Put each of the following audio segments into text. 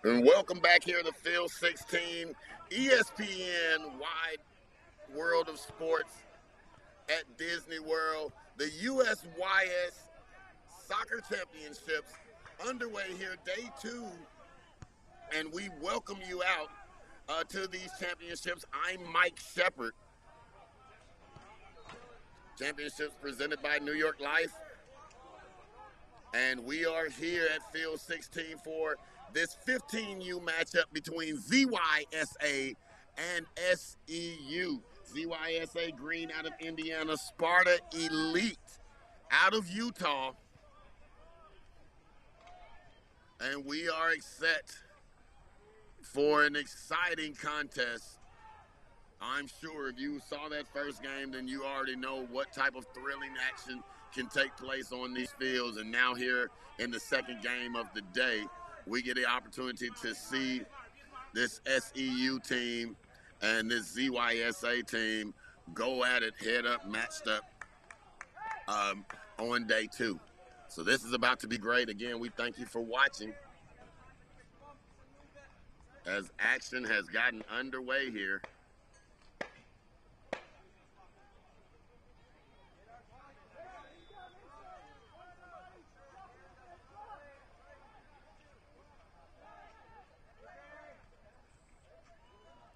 And welcome back here to Field 16, ESPN Wide World of Sports at Disney World. The USYS Soccer Championships underway here, day 2, and we welcome you out to these championships. I'm Mike Shepard. Championships presented by New York Life. And we are here at Field 16 for this 15U matchup between ZYSA and SEU. ZYSA Green out of Indiana, Sparta Elite out of Utah. And we are set for an exciting contest. I'm sure if you saw that first game, then you already know what type of thrilling action can take place on these fields. And now here in the second game of the day, we get the opportunity to see this SEU team and this ZYSA team go at it head up, matched up on day 2. So this is about to be great. Again, we thank you for watching as action has gotten underway here.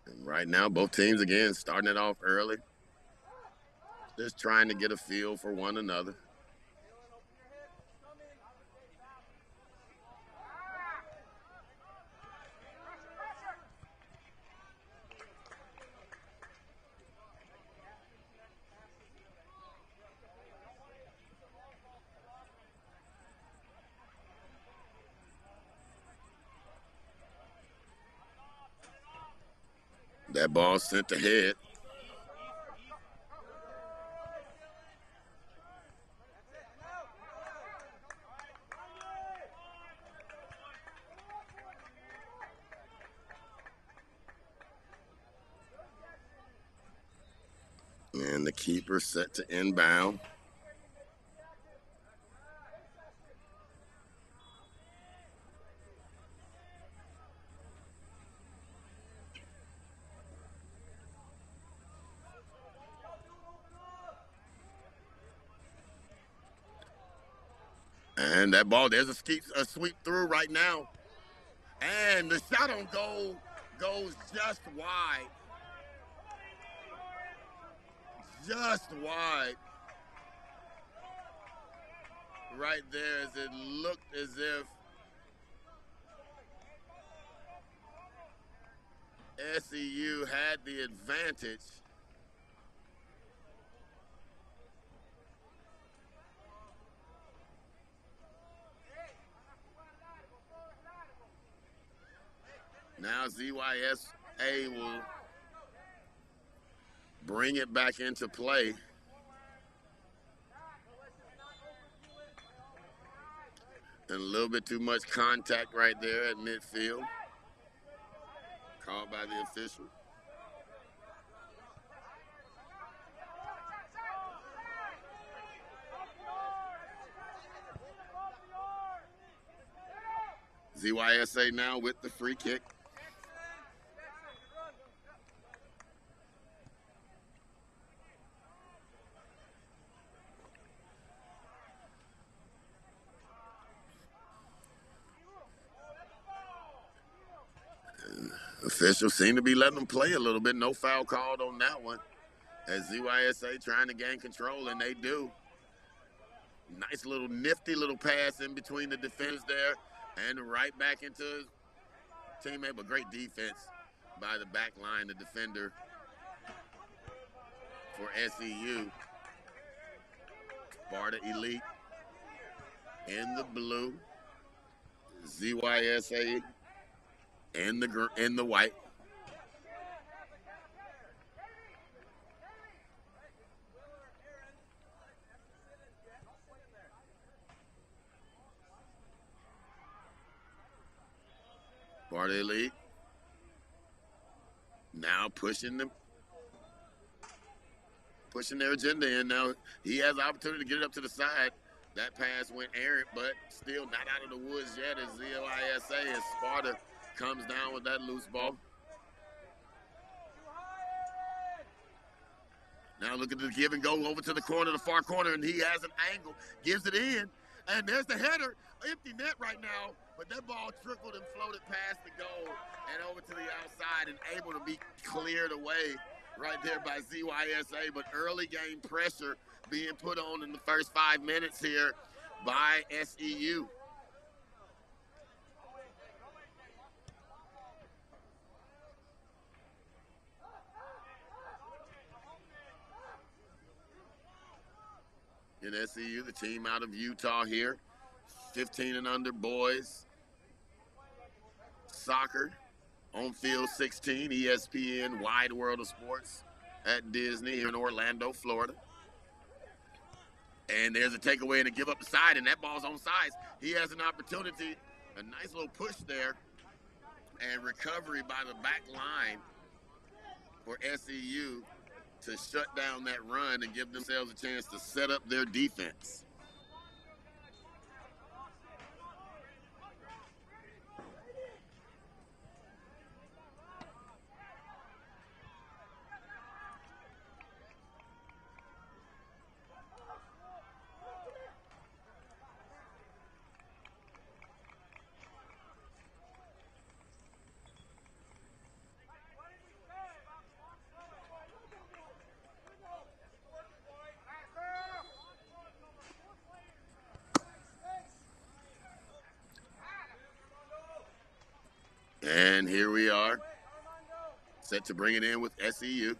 And right now, both teams, again, starting it off early. Just trying to get a feel for one another. That ball sent ahead. And the keeper set to inbound. And that ball, there's a sweep through right now. And the shot on goal goes just wide. Just wide. Right there, as it looked as if SEU had the advantage. Now ZYSA will bring it back into play. And a little bit too much contact right there at midfield. Called by the official. ZYSA now with the free kick. Officials seem to be letting them play a little bit. No foul called on that one. As ZYSA trying to gain control, and they do. Nice little nifty little pass in between the defenders there, and right back into his teammate. But great defense by the back line, the defender for SEU. Sparta Elite in the blue. ZYSA in the white. Sparta Elite now pushing their agenda in. Now he has the opportunity to get it up to the side. That pass went errant, but still not out of the woods yet as ZYSA and Sparta comes down with that loose ball. Now look at the give and go over to the corner, the far corner, and he has an angle, gives it in, and there's the header. Empty net right now, but that ball trickled and floated past the goal and over to the outside and able to be cleared away right there by ZYSA. But early game pressure being put on in the first 5 minutes here by SEU. In SEU, the team out of Utah here, 15 and under boys soccer, on field 16, ESPN, Wide World of Sports at Disney here in Orlando, Florida. And there's a takeaway and a give up the side, and that ball's on sides. He has an opportunity, a nice little push there, and recovery by the back line for SEU to shut down that run and give themselves a chance to set up their defense. And here we are, set to bring it in with SEU.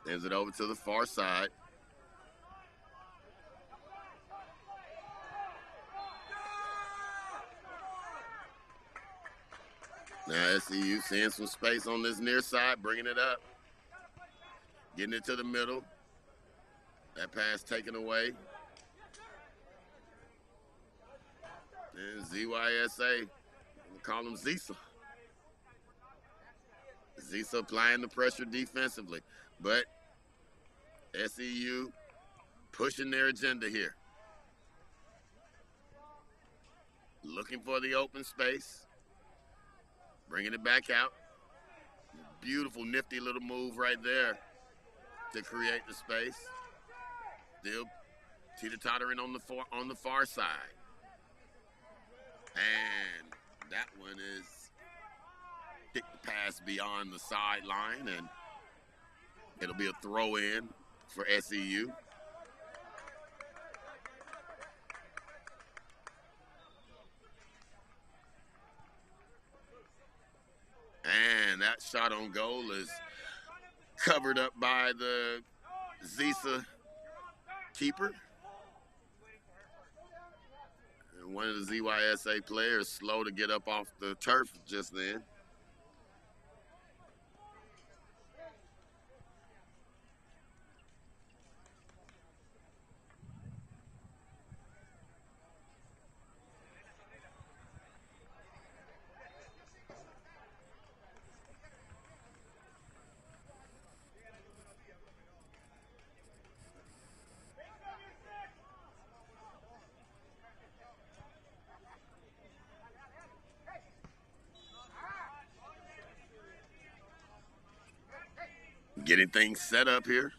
Sends it over to the far side. Now SEU seeing some space on this near side, bringing it up. Getting it to the middle. That pass taken away. And ZYSA, we'll call him Zisa. Zisa applying the pressure defensively. But SEU pushing their agenda here. Looking for the open space. Bringing it back out. Beautiful, nifty little move right there to create the space. Still teeter-tottering on the far side. And that one is kicked the pass beyond the sideline, and it'll be a throw-in for SEU. And that shot on goal is covered up by the Zisa keeper. And one of the ZYSA players slow to get up off the turf just then. Getting things set up here.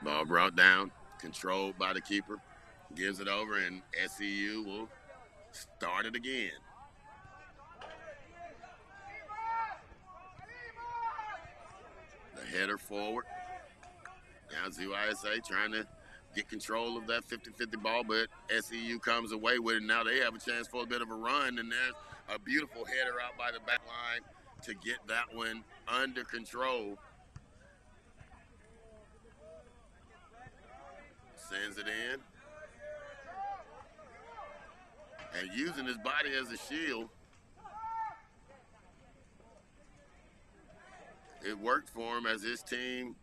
Ball brought down, controlled by the keeper. Gives it over, and SEU will start it again. Header forward. Now ZYSA trying to get control of that 50-50 ball, but SEU comes away with it. Now they have a chance for a bit of a run, and there's a beautiful header out by the back line to get that one under control. Sends it in. And using his body as a shield. It worked for him as his team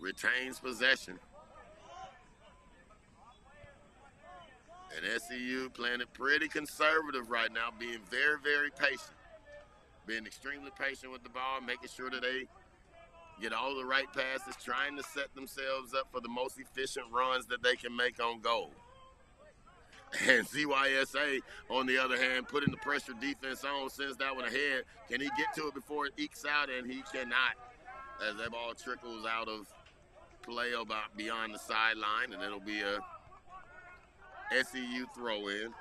retains possession. And SEU playing it pretty conservative right now, being very, very patient. Being extremely patient with the ball, making sure that they get all the right passes, trying to set themselves up for the most efficient runs that they can make on goal. And CYSA, on the other hand, putting the pressure defense on, sends that one ahead. Can he get to it before it ekes out? And he cannot, as that ball trickles out of play about beyond the sideline, and it'll be a SEU throw-in.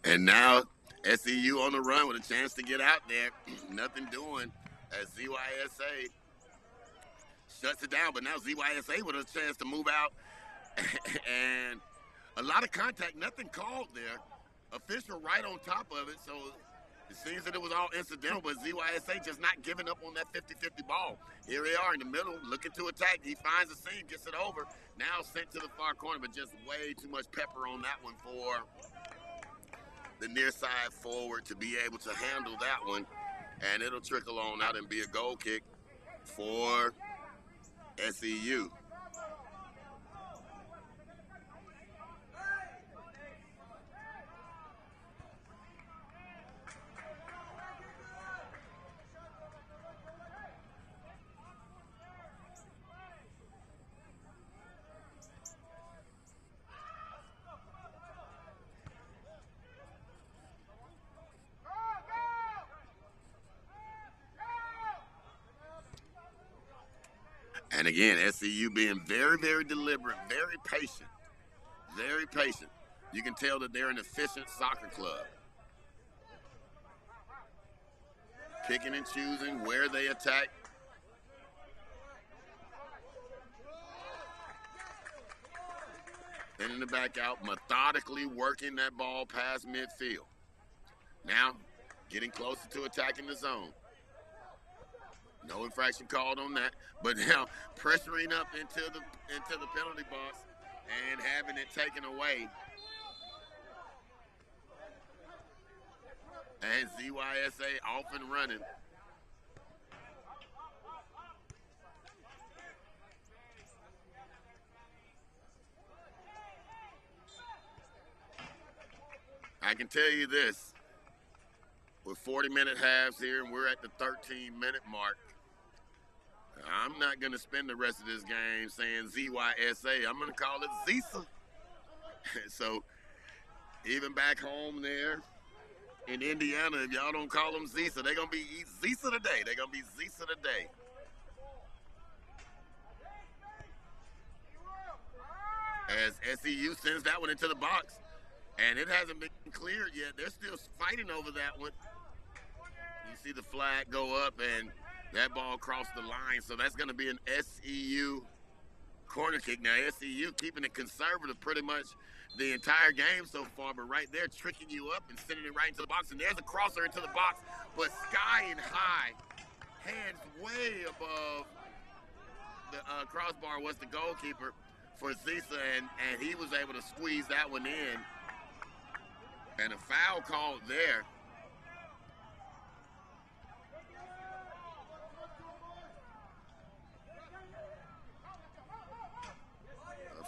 And now SEU on the run with a chance to get out there. Nothing doing as ZYSA shuts it down. But now ZYSA with a chance to move out. And a lot of contact, nothing called there. Official right on top of it. So it seems that it was all incidental, but ZYSA just not giving up on that 50-50 ball. Here they are in the middle, looking to attack. He finds a seam, gets it over. Now sent to the far corner, but just way too much pepper on that one for the near side forward to be able to handle that one. And it'll trickle on out and be a goal kick for SEU. And again, SEU being very, very deliberate, very patient, very patient. You can tell that they're an efficient soccer club. Picking and choosing where they attack. Sending the back out, methodically working that ball past midfield. Now, getting closer to attacking the zone. No infraction called on that, but now pressuring up into the penalty box and having it taken away. And ZYSA off and running. I can tell you this, with 40-minute halves here and we're at the 13-minute mark, I'm not going to spend the rest of this game saying ZYSA. I'm going to call it Zisa. So even back home there in Indiana, if y'all don't call them Zisa, they're going to be Zisa today. They're going to be Zisa today. As SEU sends that one into the box, and it hasn't been cleared yet. They're still fighting over that one. You see the flag go up, and that ball crossed the line, so that's going to be an SEU corner kick. Now, SEU keeping it conservative pretty much the entire game so far, but right there tricking you up and sending it right into the box. And there's a crosser into the box, but skying high, hands way above the crossbar was the goalkeeper for Zisa, and he was able to squeeze that one in. And a foul called there.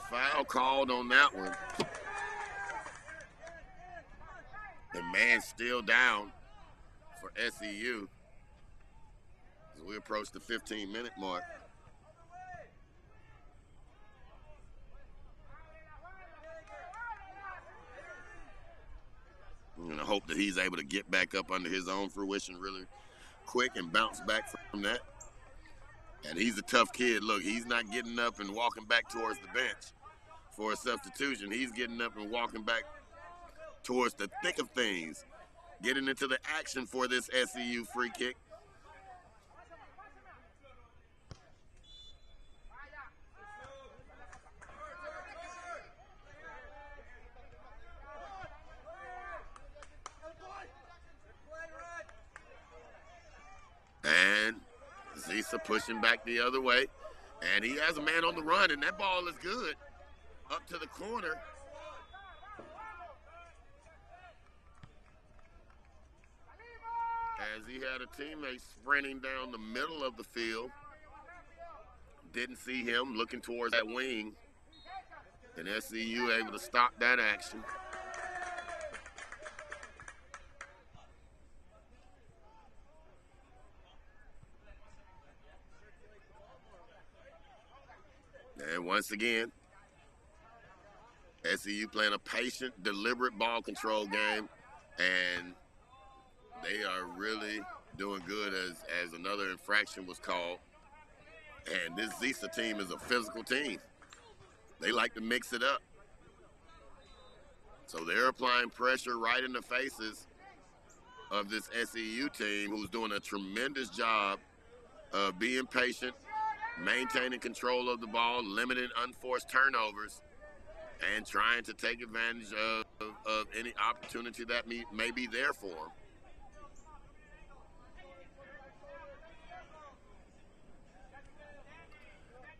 Foul called on that one. The man still down for SEU as we approach the 15-minute mark. hope that he's able to get back up under his own fruition really quick and bounce back from that. And he's a tough kid. Look, he's not getting up and walking back towards the bench for a substitution. He's getting up and walking back towards the thick of things, getting into the action for this SEU free kick. And Zisa pushing back the other way. And he has a man on the run, and that ball is good. Up to the corner. As he had a teammate sprinting down the middle of the field. Didn't see him looking towards that wing. And SEU able to stop that action. And once again, SEU playing a patient, deliberate ball control game, and they are really doing good as another infraction was called. And this Zisa team is a physical team. They like to mix it up. So they're applying pressure right in the faces of this SEU team, who's doing a tremendous job of being patient, maintaining control of the ball, limiting unforced turnovers, and trying to take advantage of any opportunity that may be there for them.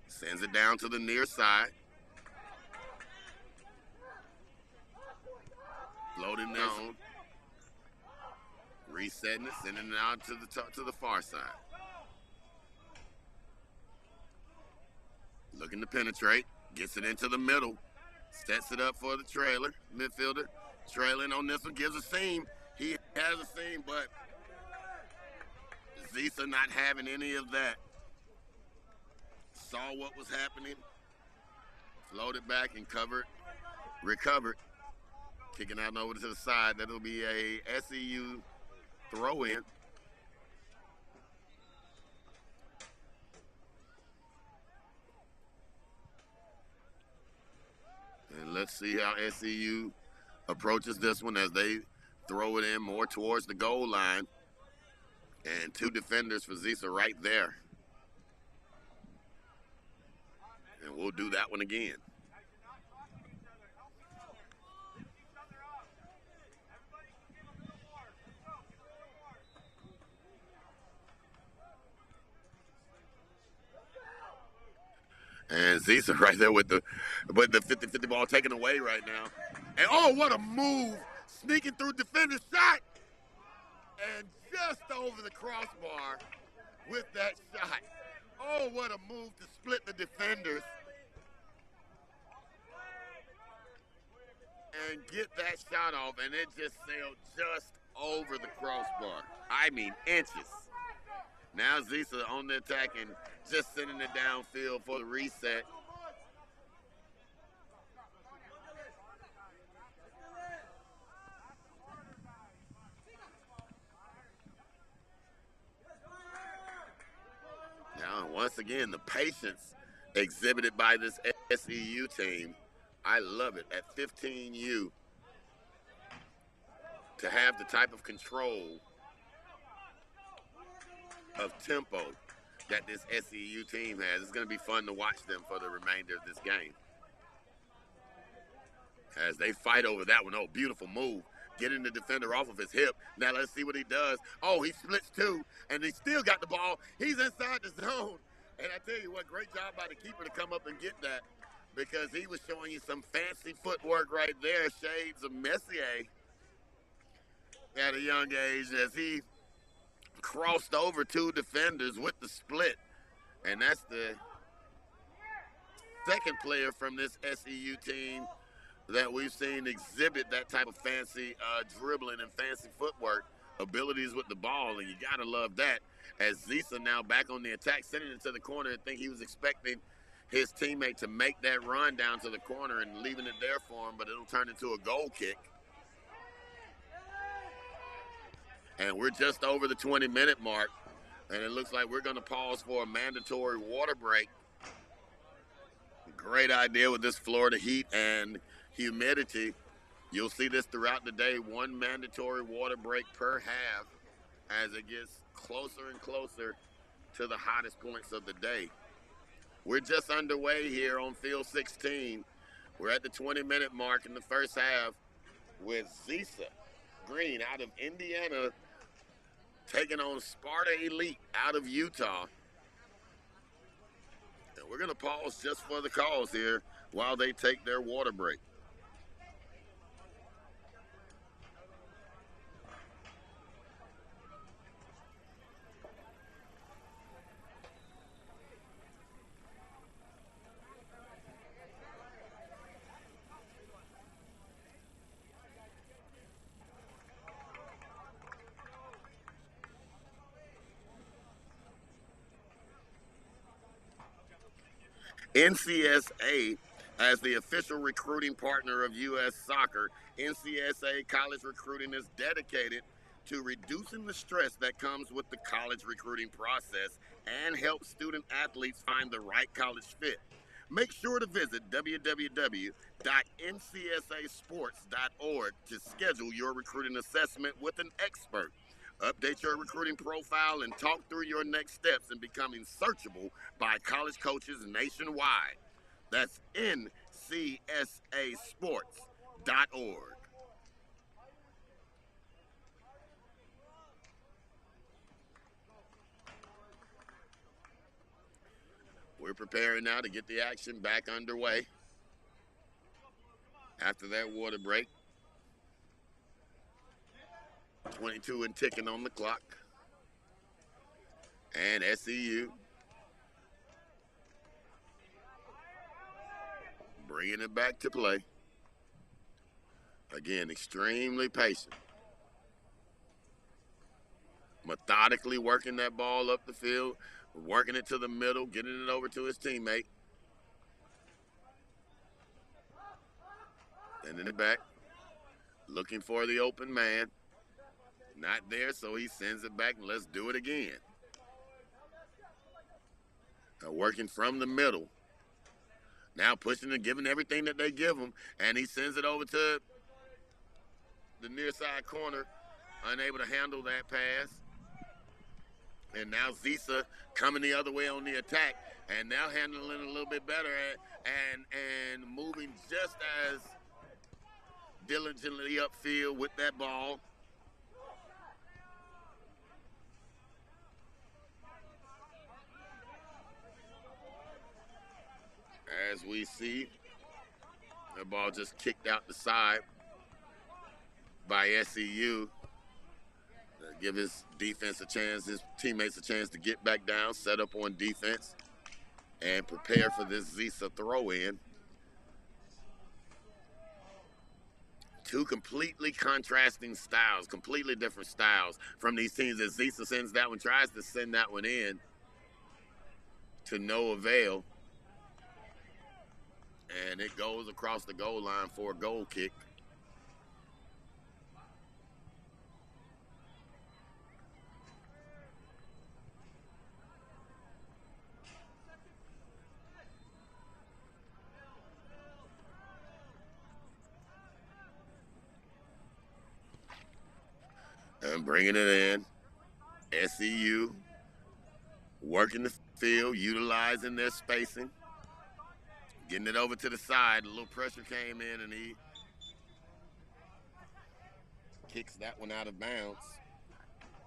Sends it down to the near side. Floating down. Resetting it, sending it out to the far side. Looking to penetrate, gets it into the middle, sets it up for the trailer, midfielder. Trailing on this one, gives a seam. He has a seam, but Zisa not having any of that. Saw what was happening, floated back and recovered. Kicking out over to the side. That'll be a SEU throw in. And let's see how SEU approaches this one as they throw it in more towards the goal line. And two defenders for Zisa right there. And we'll do that one again. And Zisa right there with the 50-50 ball taken away right now. And oh, what a move. Sneaking through defender's shot. And just over the crossbar with that shot. Oh, what a move to split the defenders. And get that shot off, and it just sailed just over the crossbar. I mean, inches. Now Zisa on the attack and just sending it downfield for the reset. Now, once again, the patience exhibited by this SEU team. I love it. At 15U, to have the type of control of tempo that this SEU team has. It's going to be fun to watch them for the remainder of this game. As they fight over that one. Oh, beautiful move. Getting the defender off of his hip. Now let's see what he does. Oh, he splits two, and he still got the ball. He's inside the zone. And I tell you what, great job by the keeper to come up and get that, because he was showing you some fancy footwork right there, shades of Messier at a young age, as he crossed over two defenders with the split. And that's the second player from this SEU team that we've seen exhibit that type of fancy dribbling and fancy footwork abilities with the ball, and you gotta love that. As Zisa now back on the attack, sending it to the corner. I think he was expecting his teammate to make that run down to the corner and leaving it there for him, but it'll turn into a goal kick. And we're just over the 20-minute mark. And it looks like we're going to pause for a mandatory water break. Great idea with this Florida heat and humidity. You'll see this throughout the day. One mandatory water break per half as it gets closer and closer to the hottest points of the day. We're just underway here on field 16. We're at the 20-minute mark in the first half with Zisa Green out of Indiana taking on Sparta Elite out of Utah. And we're going to pause just for the calls here while they take their water break. NCSA, as the official recruiting partner of U.S. Soccer, NCSA college recruiting is dedicated to reducing the stress that comes with the college recruiting process and help student athletes find the right college fit. Make sure to visit www.ncsasports.org to schedule your recruiting assessment with an expert. Update your recruiting profile and talk through your next steps in becoming searchable by college coaches nationwide. That's ncsasports.org. We're preparing now to get the action back underway after that water break. 22 and ticking on the clock. And SEU bringing it back to play. Again, extremely patient. Methodically working that ball up the field, working it to the middle, getting it over to his teammate. And in the back, looking for the open man. Not there, so he sends it back, and let's do it again. Working from the middle. Now pushing and giving everything that they give him, and he sends it over to the near side corner, unable to handle that pass. And now Zisa coming the other way on the attack, and now handling it a little bit better and moving just as diligently upfield with that ball. As we see, the ball just kicked out the side by SEU. Give his defense a chance, his teammates a chance to get back down, set up on defense, and prepare for this Zisa throw-in. Two completely contrasting styles, completely different styles from these teams. As Zisa sends that one, tries to send that one in to no avail. And it goes across the goal line for a goal kick. And bringing it in, SEU working the field, utilizing their spacing. Getting it over to the side. A little pressure came in, and he kicks that one out of bounds.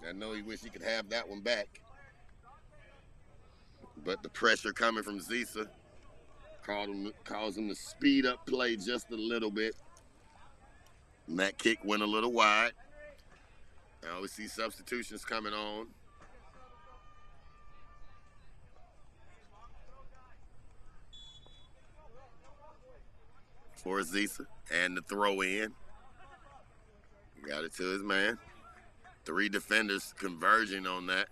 I know he wish he could have that one back. But the pressure coming from Zisa caused him to speed up play just a little bit. And that kick went a little wide. Now we see substitutions coming on. For Zisa, and the throw in. Got it to his man. Three defenders converging on that.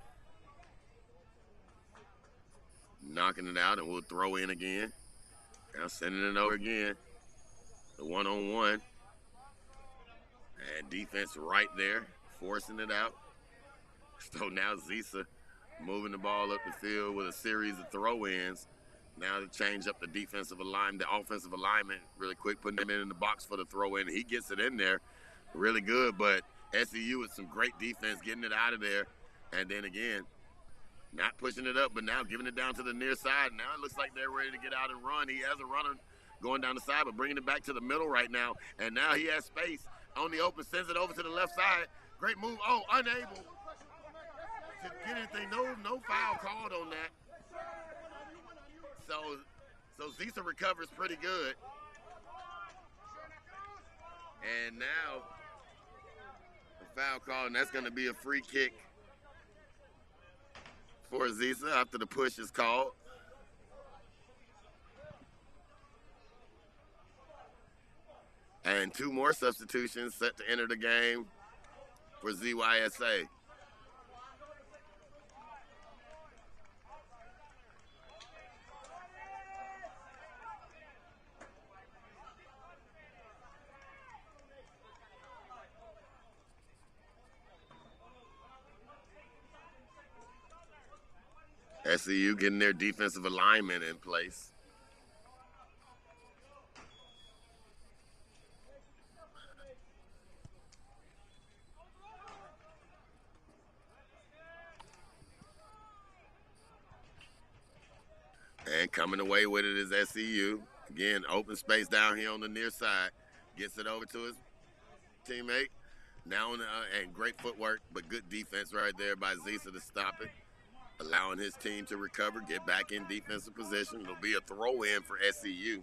Knocking it out, and we'll throw in again. Now sending it over again. The one-on-one. And defense right there, forcing it out. So now Zisa moving the ball up the field with a series of throw-ins. Now to change up the the offensive alignment really quick, putting him in the box for the throw-in. He gets it in there really good, but SEU with some great defense getting it out of there. And then again, not pushing it up, but now giving it down to the near side. Now it looks like they're ready to get out and run. He has a runner going down the side, but bringing it back to the middle right now. And now he has space on the open, sends it over to the left side. Great move. Oh, unable to get anything. No foul called on that. So Zisa recovers pretty good. And now a foul call, and that's going to be a free kick for Zisa after the push is called. And 2 more substitutions set to enter the game for ZYSA. SEU getting their defensive alignment in place. And coming away with it is SEU. Again, open space down here on the near side. Gets it over to his teammate. Now, and great footwork, but good defense right there by Zisa to stop it. Allowing his team to recover, get back in defensive position. It'll be a throw-in for SEU.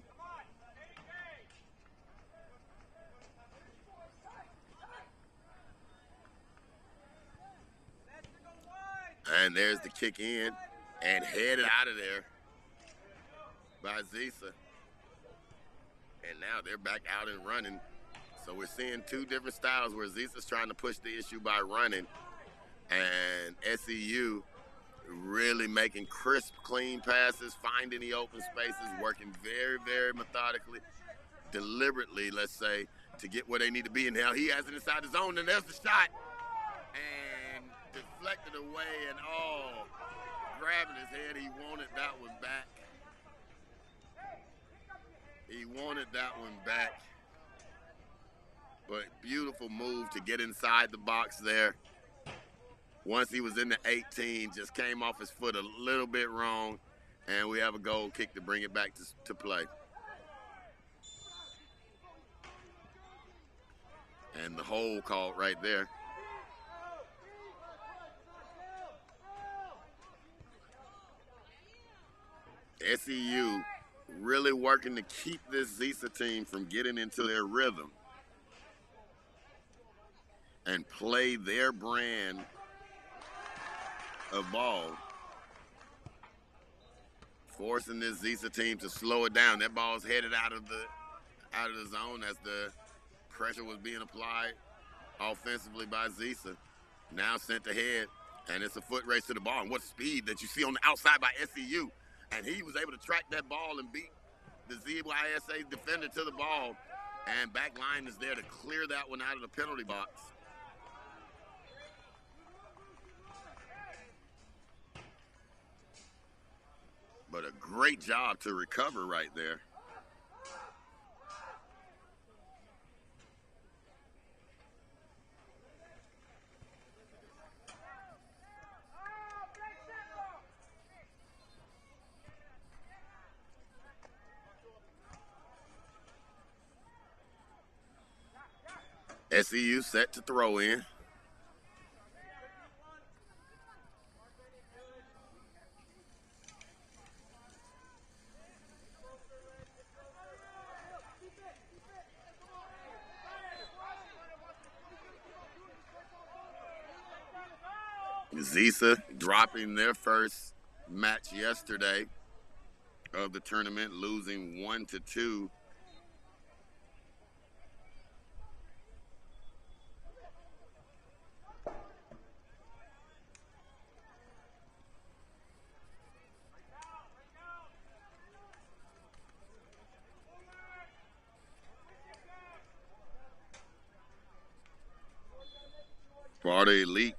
And there's the kick in and headed out of there by Zisa. And now they're back out and running. So we're seeing 2 different styles where Zisa's trying to push the issue by running, and SEU really making crisp, clean passes, finding the open spaces, working very, very methodically, deliberately, let's say, to get where they need to be. And now he has it inside the zone, and there's the shot. And deflected away, and grabbing his head. He wanted that one back. He wanted that one back. But beautiful move to get inside the box there. Once he was in the 18, just came off his foot a little bit wrong, and we have a goal kick to bring it back to play. And the hole called right there. SEU really working to keep this Zisa team from getting into their rhythm and play their brand of ball, forcing this Zisa team to slow it down. That ball's headed out of the zone as the pressure was being applied offensively by Zisa. Now sent ahead, and it's a foot race to the ball. And what speed that you see on the outside by SEU. And he was able to track that ball and beat the ZYSA defender to the ball. And back line is there to clear that one out of the penalty box. But a great job to recover right there. SEU set to throw in. Zisa dropping their first match yesterday of the tournament, losing 1-2. Sparta Elite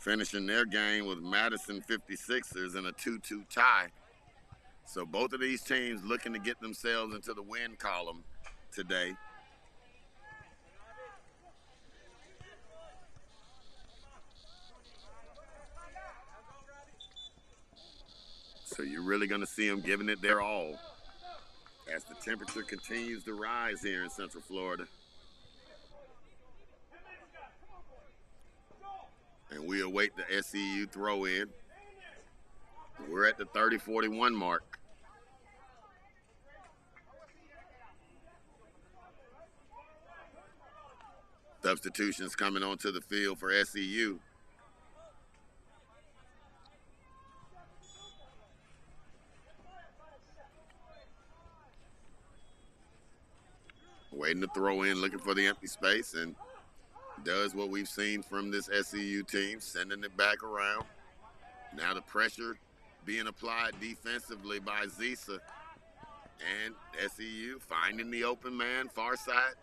finishing their game with Madison 56ers in a 2-2 tie. So both of these teams looking to get themselves into the win column today. So you're really going to see them giving it their all as the temperature continues to rise here in Central Florida. And we await the SEU throw-in. We're at the 30-41 mark. Substitutions coming onto the field for SEU. Waiting to throw in, looking for the empty space, and does what we've seen from this SEU team, sending it back around. Now the pressure being applied defensively by Zisa. And SEU finding the open man, far side.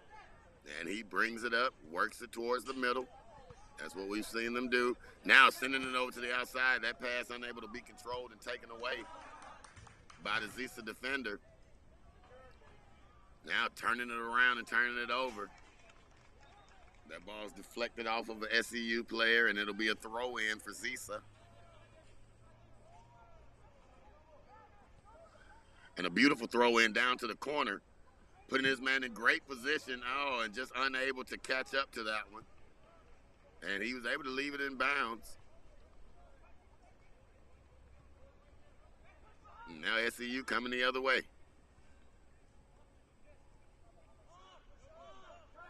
And he brings it up, works it towards the middle. That's what we've seen them do. Now sending it over to the outside. That pass unable to be controlled and taken away by the Zisa defender. Now turning it around and turning it over. That ball's deflected off of an SEU player, and it'll be a throw-in for Zisa. And a beautiful throw-in down to the corner, putting his man in great position. Oh, and just unable to catch up to that one. And he was able to leave it in bounds. And now SEU coming the other way.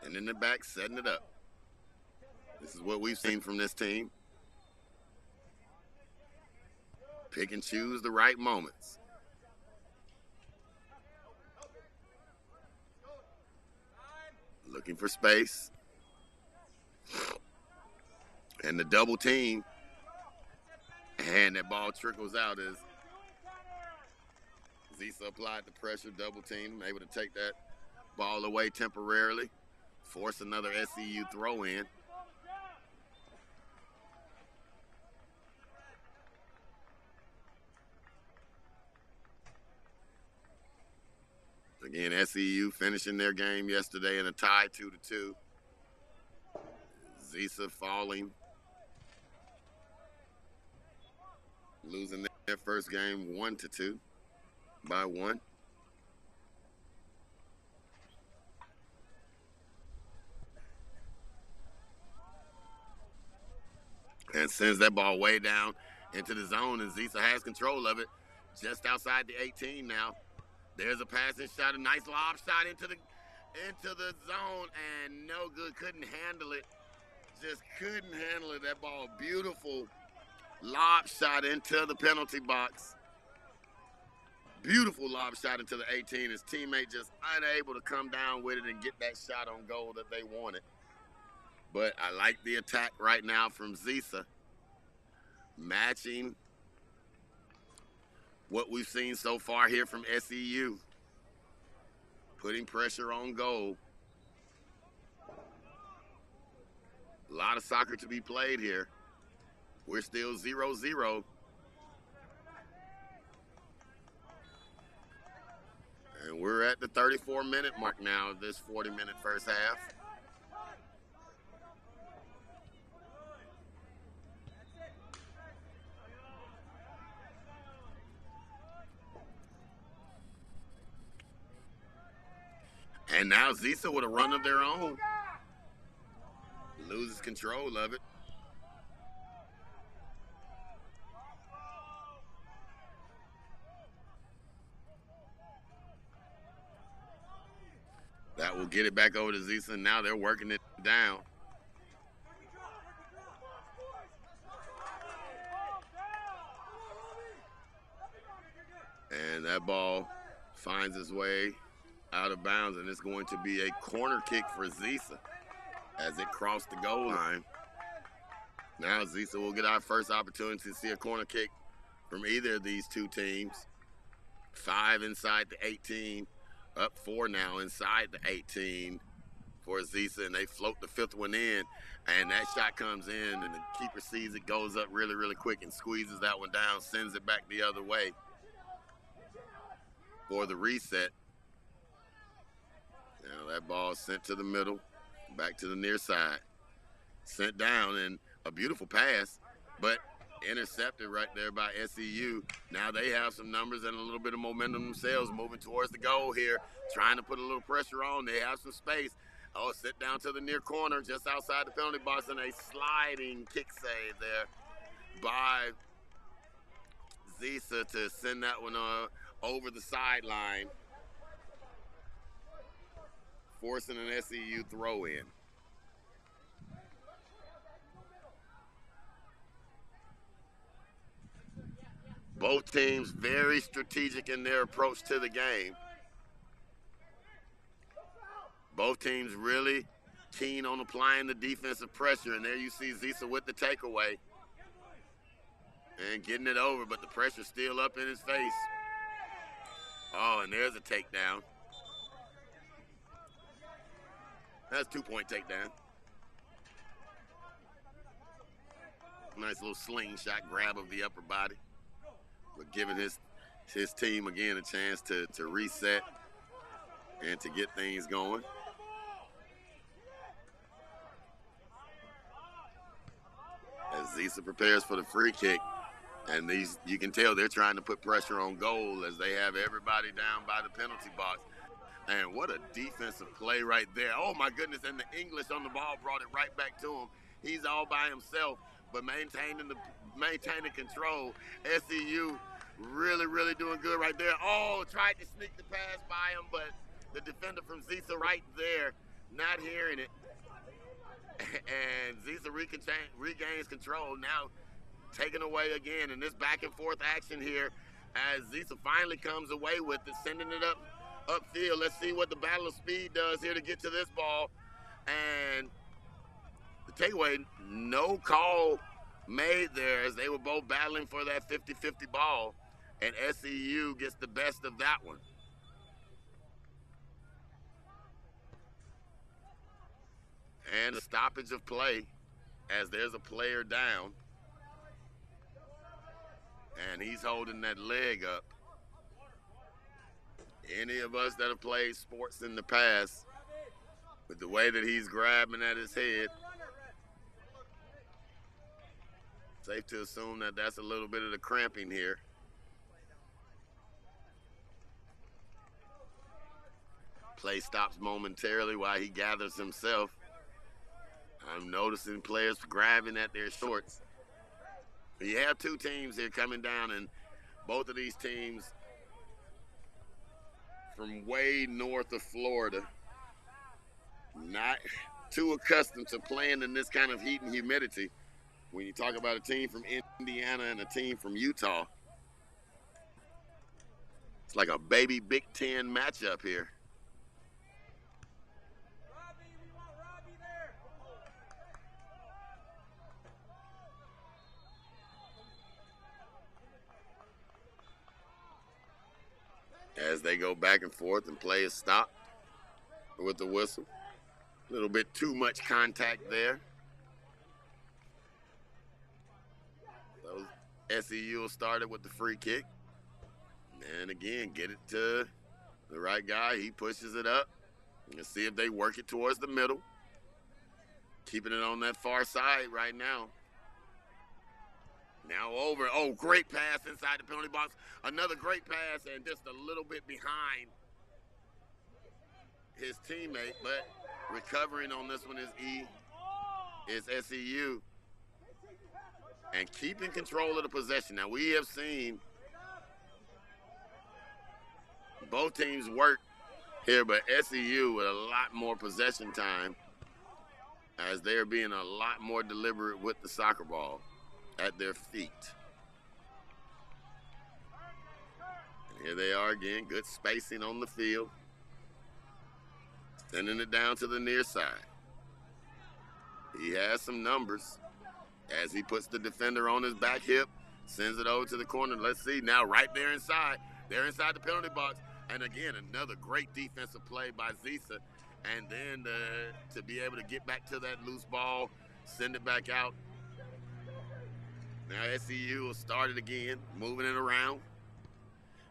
And in the back, setting it up. This is what we've seen from this team. Pick and choose the right moments. Looking for space. And the double team. And that ball trickles out as Zisa applied the pressure, double team, able to take that ball away temporarily. Force another SEU throw in. Again, SEU finishing their game yesterday in a tie 2-2. Zisa falling. Losing their first game 1-2 by 1. And sends that ball way down into the zone, and Zisa has control of it just outside the 18 now. There's a passing shot, a nice lob shot into the zone, and no good, couldn't handle it. Just couldn't handle it. That ball, beautiful lob shot into the penalty box. Beautiful lob shot into the 18. His teammate just unable to come down with it and get that shot on goal that they wanted. But I like the attack right now from Zisa, matching what we've seen so far here from SEU. Putting pressure on goal. A lot of soccer to be played here. We're still 0-0. And we're at the 34-minute mark now of this 40-minute first half. And now Zisa with a run of their own. Loses control of it. That will get it back over to Zisa. Now they're working it down. And that ball finds its way out of bounds, and it's going to be a corner kick for Zisa as it crossed the goal line. Now Zisa will get our first opportunity to see a corner kick from either of these two teams. 5 inside the 18, up 4 now inside the 18 for Zisa, and they float the fifth one in, and that shot comes in, and the keeper sees it, goes up really, really quick and squeezes that one down, sends it back the other way for the reset. Now that ball sent to the middle, back to the near side. Sent down, and a beautiful pass, but intercepted right there by SEU. Now they have some numbers and a little bit of momentum themselves, moving towards the goal here, trying to put a little pressure on. They have some space. Oh, sit down to the near corner, just outside the penalty box, and a sliding kick save there by Zisa to send that one over the sideline, forcing an SEU throw in. Both teams very strategic in their approach to the game. Both teams really keen on applying the defensive pressure, and there you see Zisa with the takeaway and getting it over, but the pressure's still up in his face. Oh, and there's a takedown. That's a 2-point takedown. Nice little slingshot grab of the upper body, but giving his team again a chance to reset and to get things going. As Zisa prepares for the free kick, and you can tell they're trying to put pressure on goal as they have everybody down by the penalty box. And what a defensive play right there. Oh my goodness, and the English on the ball brought it right back to him. He's all by himself, but maintaining control. SEU really, really doing good right there. Oh, tried to sneak the pass by him, but the defender from Zisa right there, not hearing it. And Zisa regains control, now taken away again in this back and forth action here as Zisa finally comes away with it, sending it upfield. Let's see what the battle of speed does here to get to this ball. And the takeaway, no call made there as they were both battling for that 50-50 ball, and SEU gets the best of that one. And a stoppage of play as there's a player down, and he's holding that leg up. Any of us that have played sports in the past, with the way that he's grabbing at his head, safe to assume that that's a little bit of the cramping here. Play stops momentarily while he gathers himself. I'm noticing players grabbing at their shorts. You have two teams here coming down, and both of these teams from way north of Florida, not too accustomed to playing in this kind of heat and humidity. When you talk about a team from Indiana and a team from Utah, it's like a baby Big Ten matchup here. As they go back and forth and play is stopped with the whistle. A little bit too much contact there. So SEU started with the free kick. And again, get it to the right guy. He pushes it up. Let's see if they work it towards the middle. Keeping it on that far side right now. Now over. Oh, great pass inside the penalty box. Another great pass, and just a little bit behind his teammate, but recovering on this one is SEU. And keeping control of the possession. Now, we have seen both teams work here, but SEU with a lot more possession time as they're being a lot more deliberate with the soccer ball at their feet. And here they are again, good spacing on the field. Sending it down to the near side. He has some numbers as he puts the defender on his back hip, sends it over to the corner. Let's see now, right there inside. They're inside the penalty box. And again, another great defensive play by Zisa and then to be able to get back to that loose ball, send it back out. Now SEU will start it again, moving it around,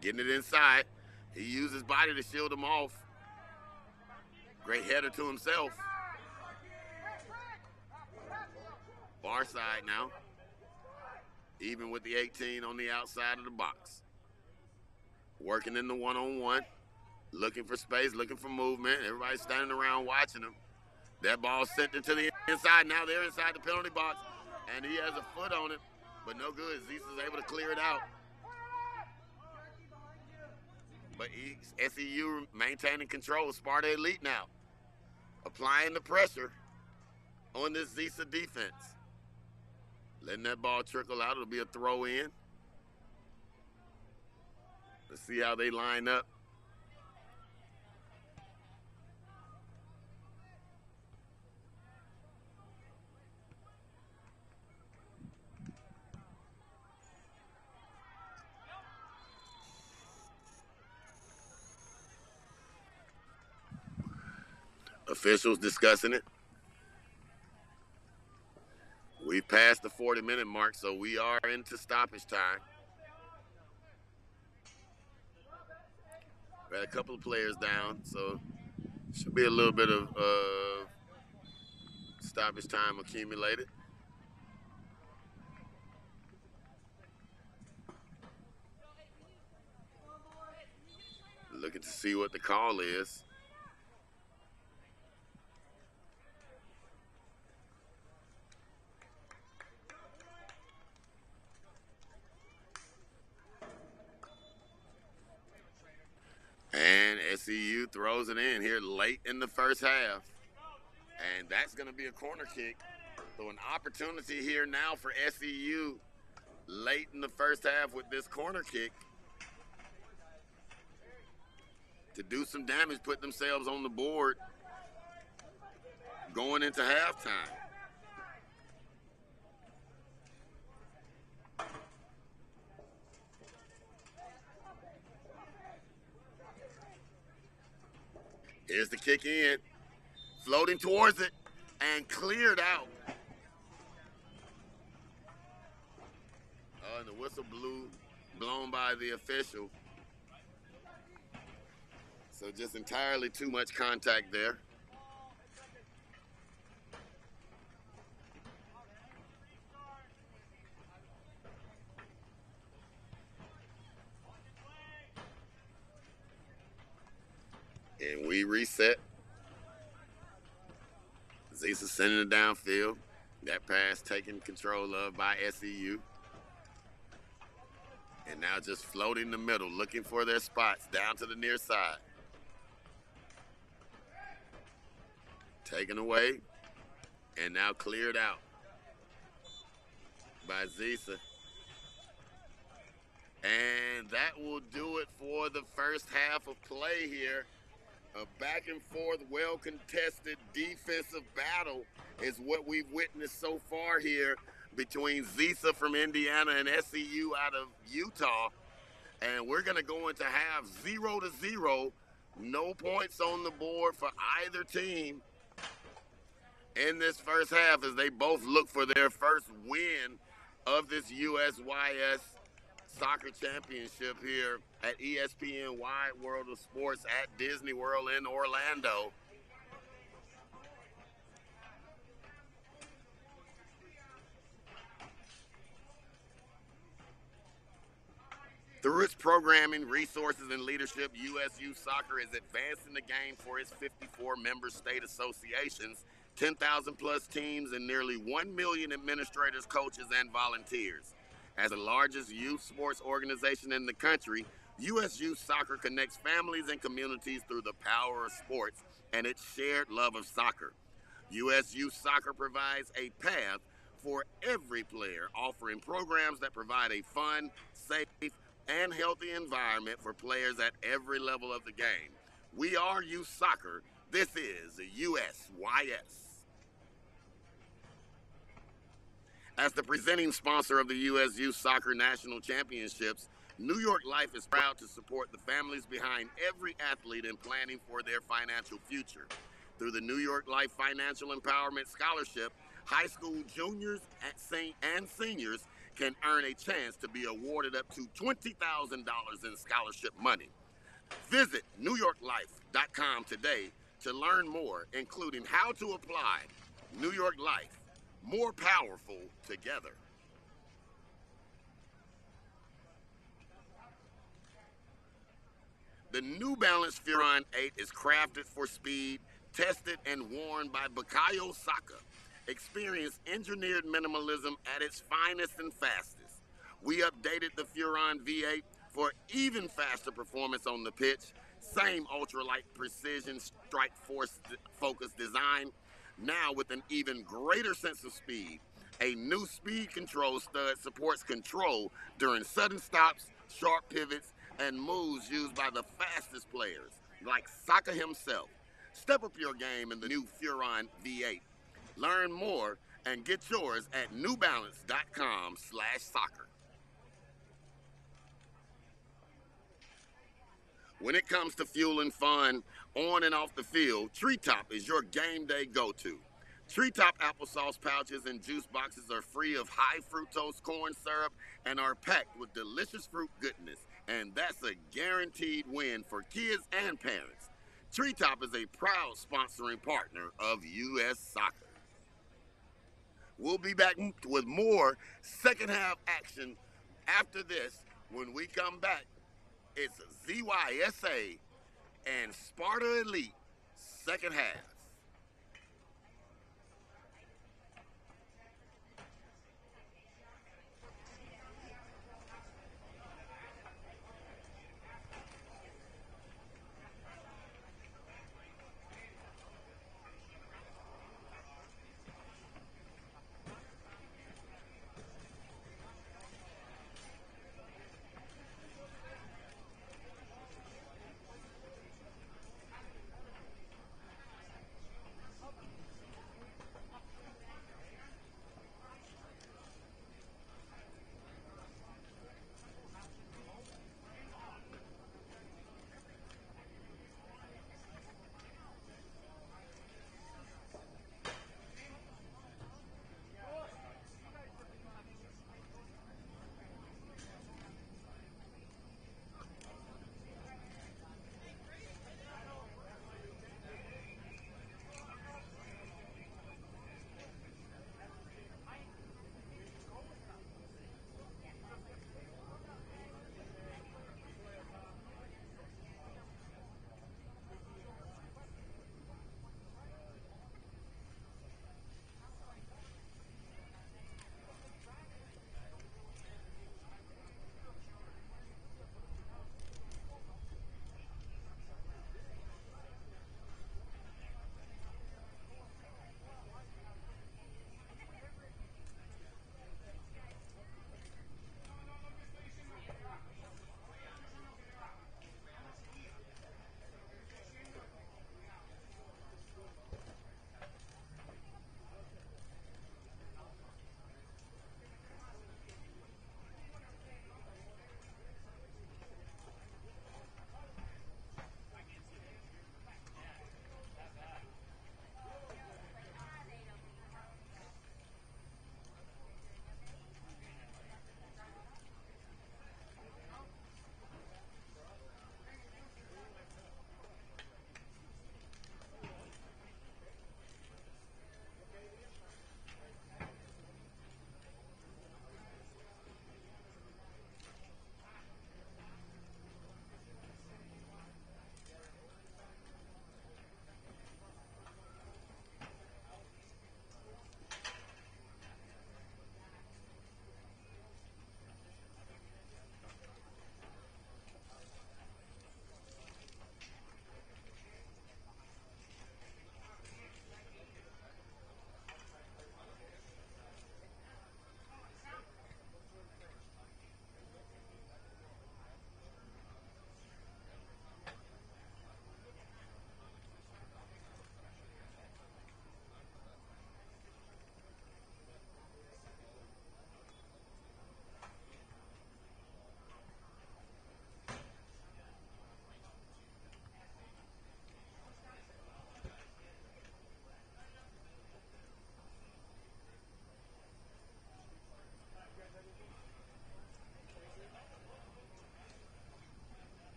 getting it inside. He used his body to shield him off. Great header to himself. Far side now, even with the 18 on the outside of the box. Working in the one-on-one, looking for space, looking for movement. Everybody's standing around watching him. That ball sent into the inside. Now they're inside the penalty box, and he has a foot on it, but no good. Zisa's able to clear it out. But SEU maintaining control. Sparta Elite now, applying the pressure on this Zisa defense. Letting that ball trickle out. It'll be a throw in. Let's see how they line up. Officials discussing it. We've passed the 40-minute mark, so we are into stoppage time. We had a couple of players down, so should be a little bit of stoppage time accumulated. Looking to see what the call is. And SEU throws it in here late in the first half. And that's going to be a corner kick. So an opportunity here now for SEU late in the first half with this corner kick to do some damage, put themselves on the board going into halftime. Here's the kick in, floating towards it, and cleared out. And the whistle blown by the official. So just entirely too much contact there. And we reset. Zisa sending it downfield. That pass taken control of by SEU. And now just floating in the middle, looking for their spots down to the near side. Taken away. And now cleared out by Zisa. And that will do it for the first half of play here. A back and forth, well-contested defensive battle is what we've witnessed so far here between Zisa from Indiana and SEU out of Utah. And we're going to go into half 0-0. No points on the board for either team in this first half as they both look for their first win of this USYS Soccer Championship here at ESPN Wide World of Sports at Disney World in Orlando. Through its programming, resources, and leadership, USU Soccer is advancing the game for its 54 member state associations, 10,000 plus teams, and nearly 1 million administrators, coaches, and volunteers. As the largest youth sports organization in the country, USU Soccer connects families and communities through the power of sports and its shared love of soccer. USU Soccer provides a path for every player, offering programs that provide a fun, safe, and healthy environment for players at every level of the game. We are U Soccer. This is USYS. As the presenting sponsor of the USU Soccer National Championships, New York Life is proud to support the families behind every athlete in planning for their financial future. Through the New York Life Financial Empowerment Scholarship, high school juniors and seniors can earn a chance to be awarded up to $20,000 in scholarship money. Visit NewYorkLife.com today to learn more, including how to apply. New York Life, more powerful together. The New Balance Furon 8 is crafted for speed, tested and worn by Bukayo Saka. Experience engineered minimalism at its finest and fastest. We updated the Furon V8 for even faster performance on the pitch. Same ultralight precision strike force focus design, now with an even greater sense of speed. A new speed control stud supports control during sudden stops, sharp pivots, and moves used by the fastest players, like Saka himself. Step up your game in the new Furon V8. Learn more and get yours at newbalance.com/soccer. When it comes to fuel and fun, on and off the field, Treetop is your game day go-to. Treetop applesauce pouches and juice boxes are free of high fructose corn syrup and are packed with delicious fruit goodness. And that's a guaranteed win for kids and parents. Treetop is a proud sponsoring partner of U.S. Soccer. We'll be back with more second half action after this. When we come back, it's ZYSA and Sparta Elite second half.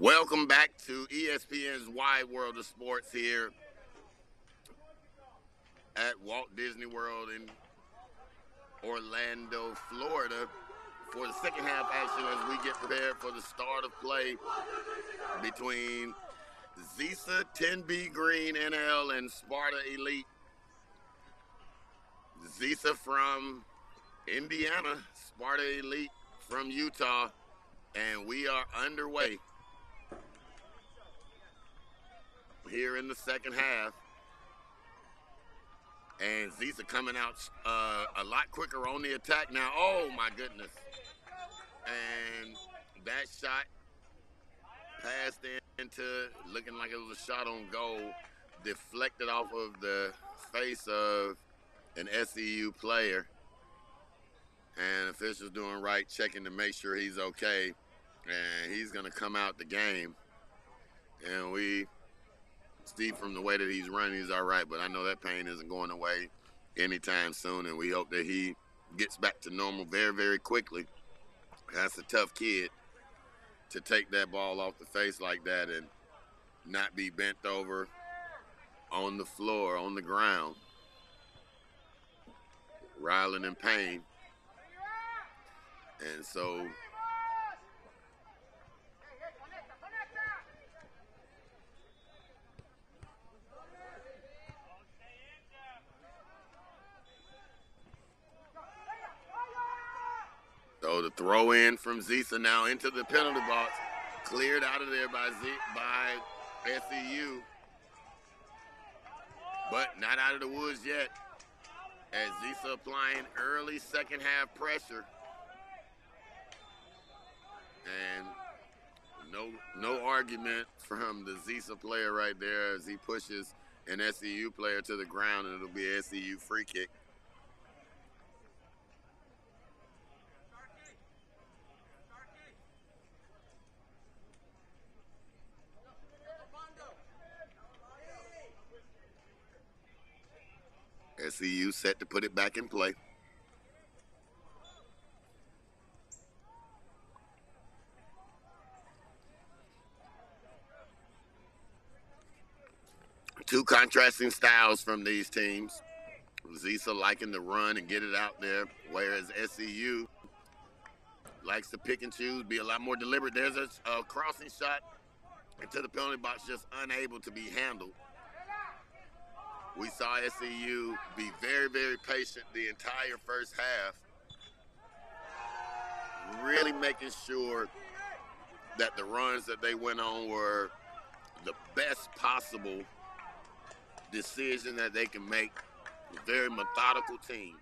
Welcome back to ESPN's Wide World of Sports here at Walt Disney World in Orlando, Florida, for the second half action as we get prepared for the start of play between Zisa 10B Green NL and Sparta Elite. Zisa from Indiana, Sparta Elite from Utah, and we are underway here in the second half. And Zisa coming out a lot quicker on the attack now. Oh my goodness. And that shot passed into, looking like it was a shot on goal, deflected off of the face of an SEU player. And officials doing right, checking to make sure he's okay. And he's going to come out the game. And Steve, from the way that he's running, he's all right. But I know that pain isn't going away anytime soon. And we hope that he gets back to normal very, very quickly. That's a tough kid to take that ball off the face like that and not be bent over on the floor, on the ground, writhing in pain. And so the throw in from Zisa now into the penalty box, cleared out of there by SEU, but not out of the woods yet, as Zisa applying early second half pressure. And no argument from the Zisa player right there as he pushes an SEU player to the ground, and it'll be an SEU free kick. SEU set to put it back in play. Two contrasting styles from these teams. Zisa liking to run and get it out there, whereas SEU likes to pick and choose, be a lot more deliberate. There's a crossing shot into the penalty box, just unable to be handled. We saw SEU be very, very patient the entire first half, really making sure that the runs that they went on were the best possible decision that they can make. A very methodical team.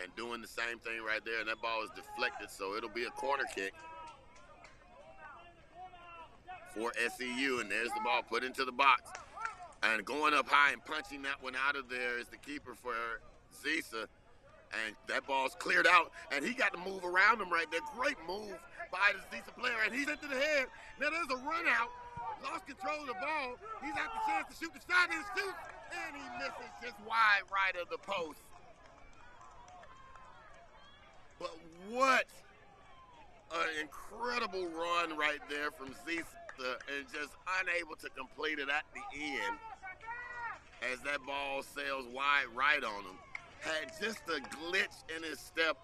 And doing the same thing right there, and that ball is deflected, so it'll be a corner kick for SEU, and there's the ball put into the box. And going up high and punching that one out of there is the keeper for Zisa. And that ball's cleared out, and he got to move around him right there. Great move by the Zisa player, and he's into the head. Now there's a run out. Lost control of the ball. He's had the chance to shoot the shot, and shoots, and he misses just wide right of the post. But what an incredible run right there from Zisa, and just unable to complete it at the end as that ball sails wide right on him. Had just a glitch in his step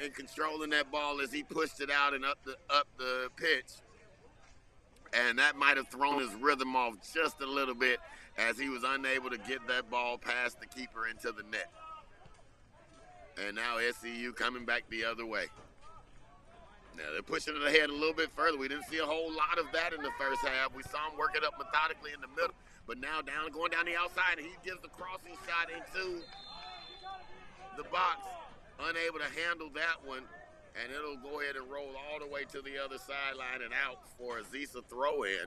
in controlling that ball as he pushed it out and up the pitch. And that might have thrown his rhythm off just a little bit as he was unable to get that ball past the keeper into the net. And now SEU coming back the other way. Now they're pushing it ahead a little bit further. We didn't see a whole lot of that in the first half. We saw him work it up methodically in the middle, but now going down the outside, and he gives the crossing shot into the box, unable to handle that one, and it'll go ahead and roll all the way to the other sideline and out for a Zisa throw-in.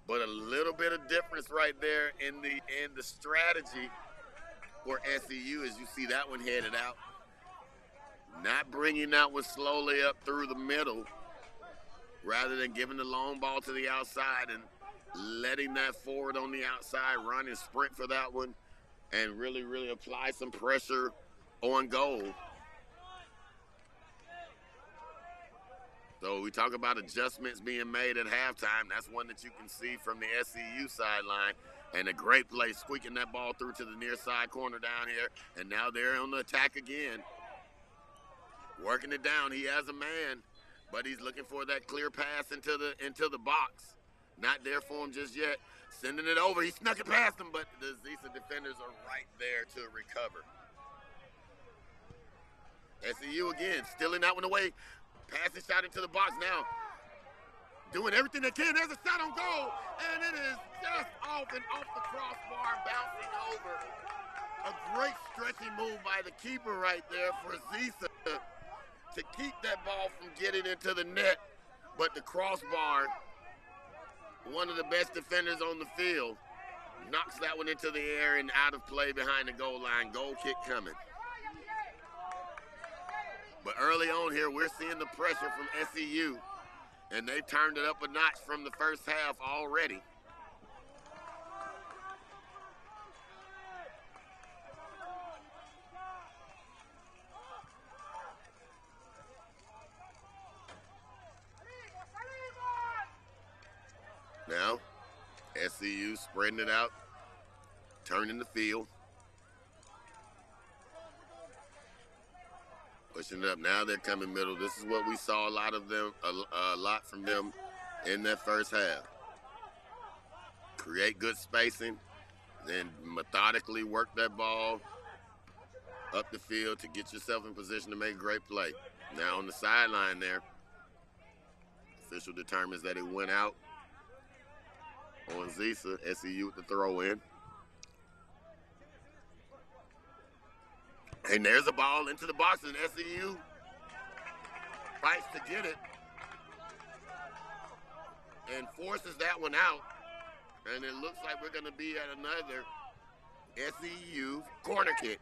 But a little bit of difference right there in the strategy for SEU as you see that one headed out. Not bringing that one slowly up through the middle, rather than giving the long ball to the outside and letting that forward on the outside run and sprint for that one and really, really apply some pressure on goal. So we talk about adjustments being made at halftime. That's one that you can see from the SEU sideline. And a great play, squeaking that ball through to the near side corner down here. And now they're on the attack again. Working it down. He has a man, but he's looking for that clear pass into the box. Not there for him just yet. Sending it over. He snuck it past him, but the Zisa defenders are right there to recover. SEU again, stealing that one away. Passing shot into the box now. Doing everything they can. There's a shot on goal, and it is just off the crossbar, bouncing over. A great stretching move by the keeper right there for Zisa to keep that ball from getting into the net. But the crossbar, one of the best defenders on the field, knocks that one into the air and out of play behind the goal line. Goal kick coming. But early on here, we're seeing the pressure from SEU, and they've turned it up a notch from the first half already. Now, SEU spreading it out, turning the field. Pushing it up. Now they're coming middle. This is what we saw a lot from them in that first half. Create good spacing, then methodically work that ball up the field to get yourself in position to make a great play. Now on the sideline there, official determines that it went out on Zisa. SEU with the throw in. And there's a ball into the box, and SEU fights to get it and forces that one out. And it looks like we're going to be at another SEU corner kick.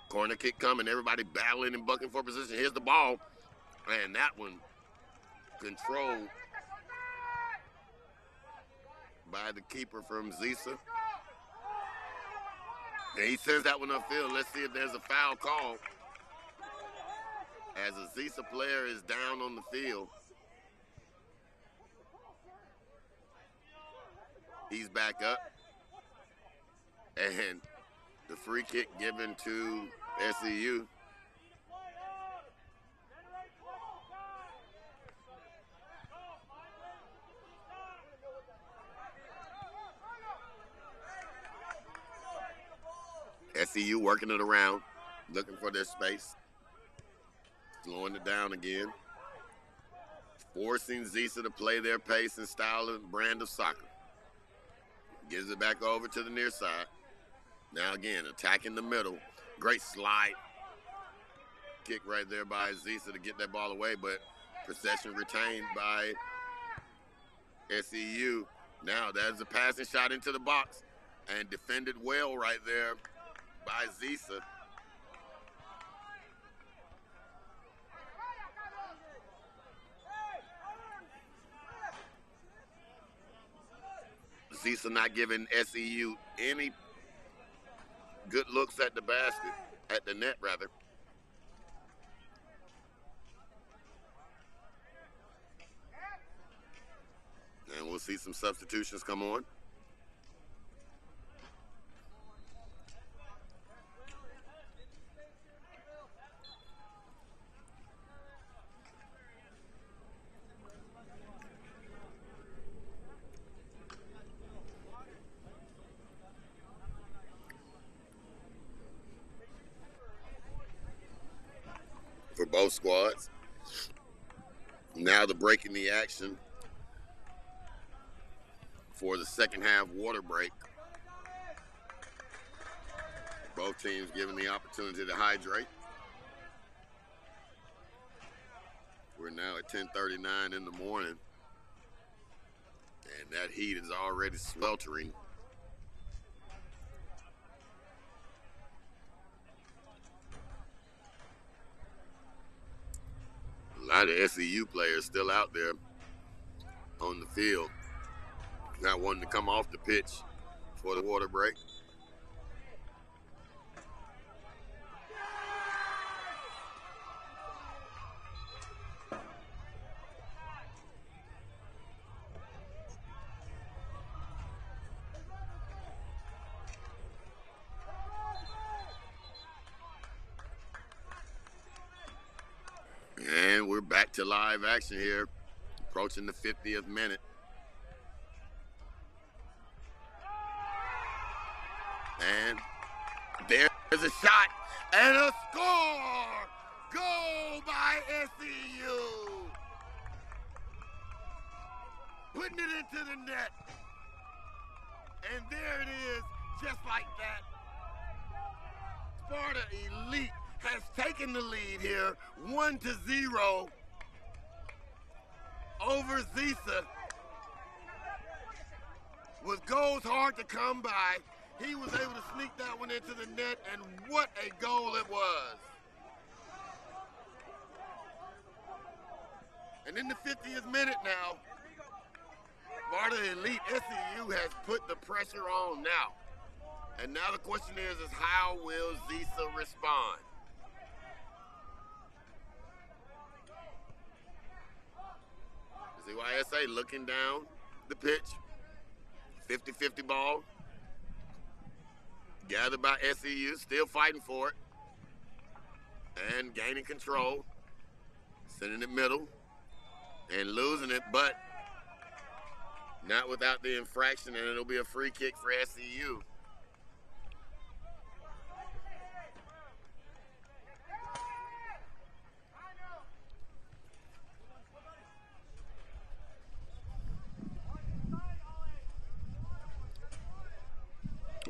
Corner kick coming, everybody battling and bucking for position. Here's the ball, and that one controlled by the keeper from Zisa. And he sends that one upfield. Let's see if there's a foul call as a Zisa player is down on the field. He's back up, and the free kick given to SEU. SEU working it around, looking for their space. Slowing it down again. Forcing Zisa to play their pace and style and brand of soccer. Gives it back over to the near side. Now again, attacking the middle. Great slide kick right there by Zisa to get that ball away, but possession retained by SEU. Now there's a passing shot into the box and defended well right there by Zisa. Zisa not giving SEU any good looks at the basket, at the net rather. And we'll see some substitutions come on. For both squads. Now the break in the action for the second half water break. Both teams given the opportunity to hydrate. We're now at 10:39 in the morning, and that heat is already sweltering. A lot of SEU players still out there on the field, not wanting to come off the pitch for the water break. And we're back to live action here, approaching the 50th minute. And there's a shot and a score! Goal by SEU! Putting it into the net. And there it is, just like that. Sparta Elite has taken the lead here, 1-0 over Zionsville. With goals hard to come by, he was able to sneak that one into the net, and what a goal it was. And in the 50th minute now, Sparta Elite SEU has put the pressure on now. And now the question is how will Zionsville respond? ZYSA looking down the pitch. 50-50 ball. Gathered by SEU, still fighting for it. And gaining control. Sending it middle. And losing it, but not without the infraction, and it'll be a free kick for SEU.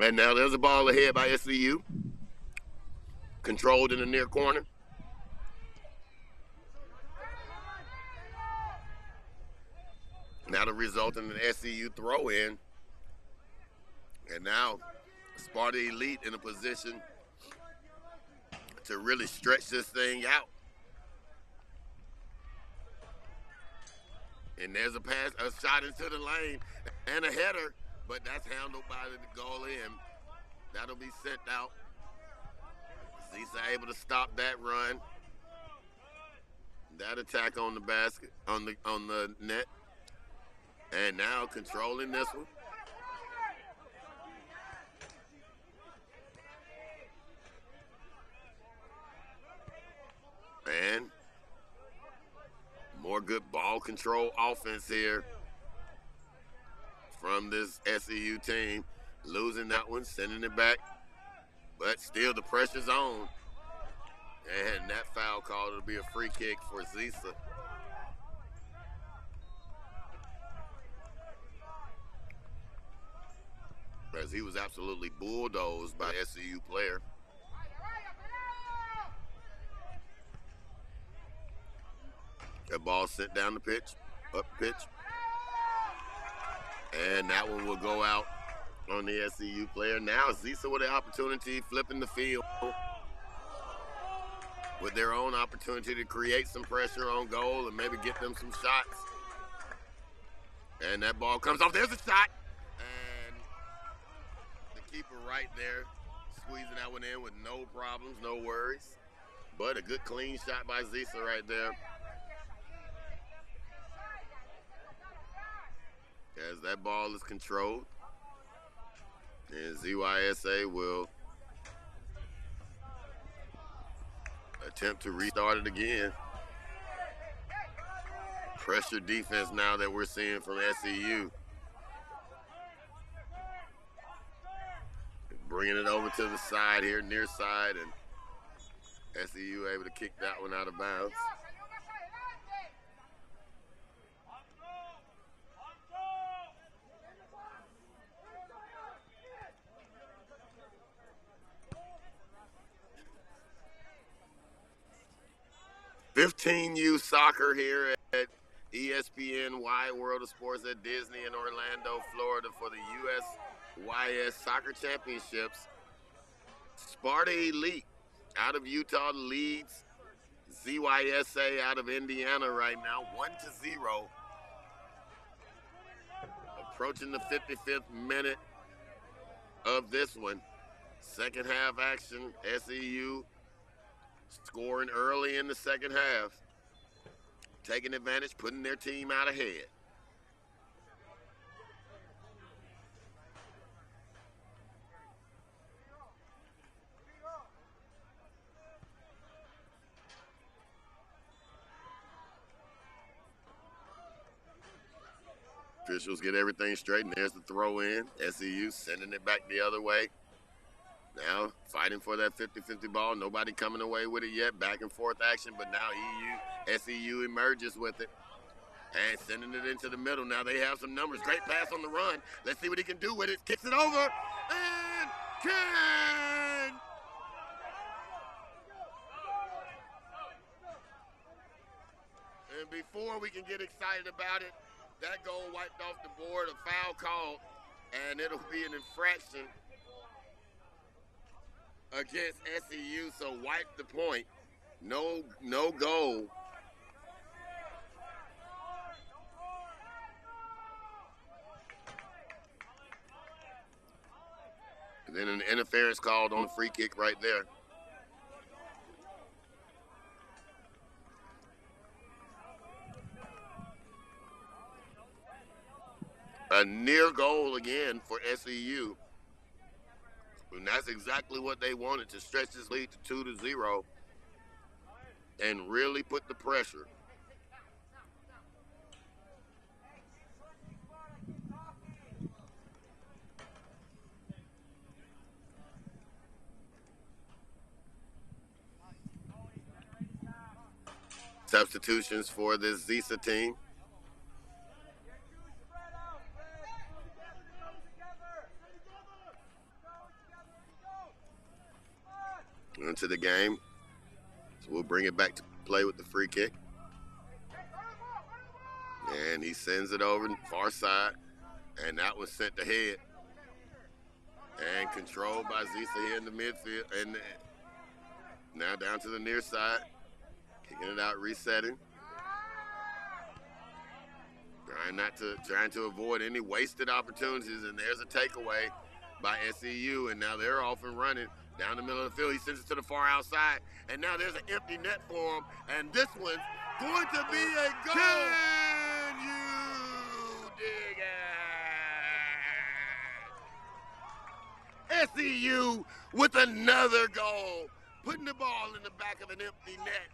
And now there's a ball ahead by SEU. Controlled in the near corner. That'll result in an SEU throw in. And now Sparta Elite in a position to really stretch this thing out. And there's a pass, a shot into the lane, and a header, but that's handled by the goal in. That'll be sent out. Zionsville able to stop that run. That attack on the basket, on the net. And now controlling this one. And more good ball control offense here from this SEU team. Losing that one, sending it back. But still the pressure's on. And that foul call will be a free kick for Zionsville. As he was absolutely bulldozed by SEU player. That ball sent down the pitch, up pitch. And that one will go out on the SEU player. Now Zionsville with the opportunity, flipping the field with their own opportunity to create some pressure on goal and maybe get them some shots. And that ball comes off. There's a shot. And the keeper right there, squeezing that one in with no problems, no worries. But a good clean shot by Zionsville right there. As that ball is controlled. And ZYSA will attempt to restart it again. Pressure defense now that we're seeing from SEU. Bringing it over to the side here, near side, and SEU able to kick that one out of bounds. (15U) soccer here at ESPN Wide World of Sports at Disney in Orlando, Florida for the USYS Soccer Championships. Sparta Elite out of Utah leads ZYSA out of Indiana right now, 1-0. approaching the 55th minute of this one. Second half action, SEU scoring early in the second half, taking advantage, putting their team out ahead. Officials get everything straight, and there's the throw in. SEU sending it back the other way. Now fighting for that 50-50 ball. Nobody coming away with it yet. Back and forth action, but now SEU emerges with it and sending it into the middle. Now they have some numbers. Great pass on the run. Let's see what he can do with it. Kicks it over and can. And before we can get excited about it, that goal wiped off the board, a foul called, and it'll be an infraction against SEU, so wipe the point. No goal. And then an interference called on the free kick right there. A near goal again for SEU. And that's exactly what they wanted, to stretch this lead to 2-0 and really put the pressure. Substitutions for this Zisa team. Into the game. So we'll bring it back to play with the free kick. And he sends it over far side. And that was sent ahead. And controlled by Zisa here in the midfield. And now down to the near side. Kicking it out, resetting. Trying to avoid any wasted opportunities. And there's a takeaway by SEU. And now they're off and running. Down the middle of the field, he sends it to the far outside. And now there's an empty net for him. And this one's going to be a goal. Can you dig it? SEU with another goal. Putting the ball in the back of an empty net.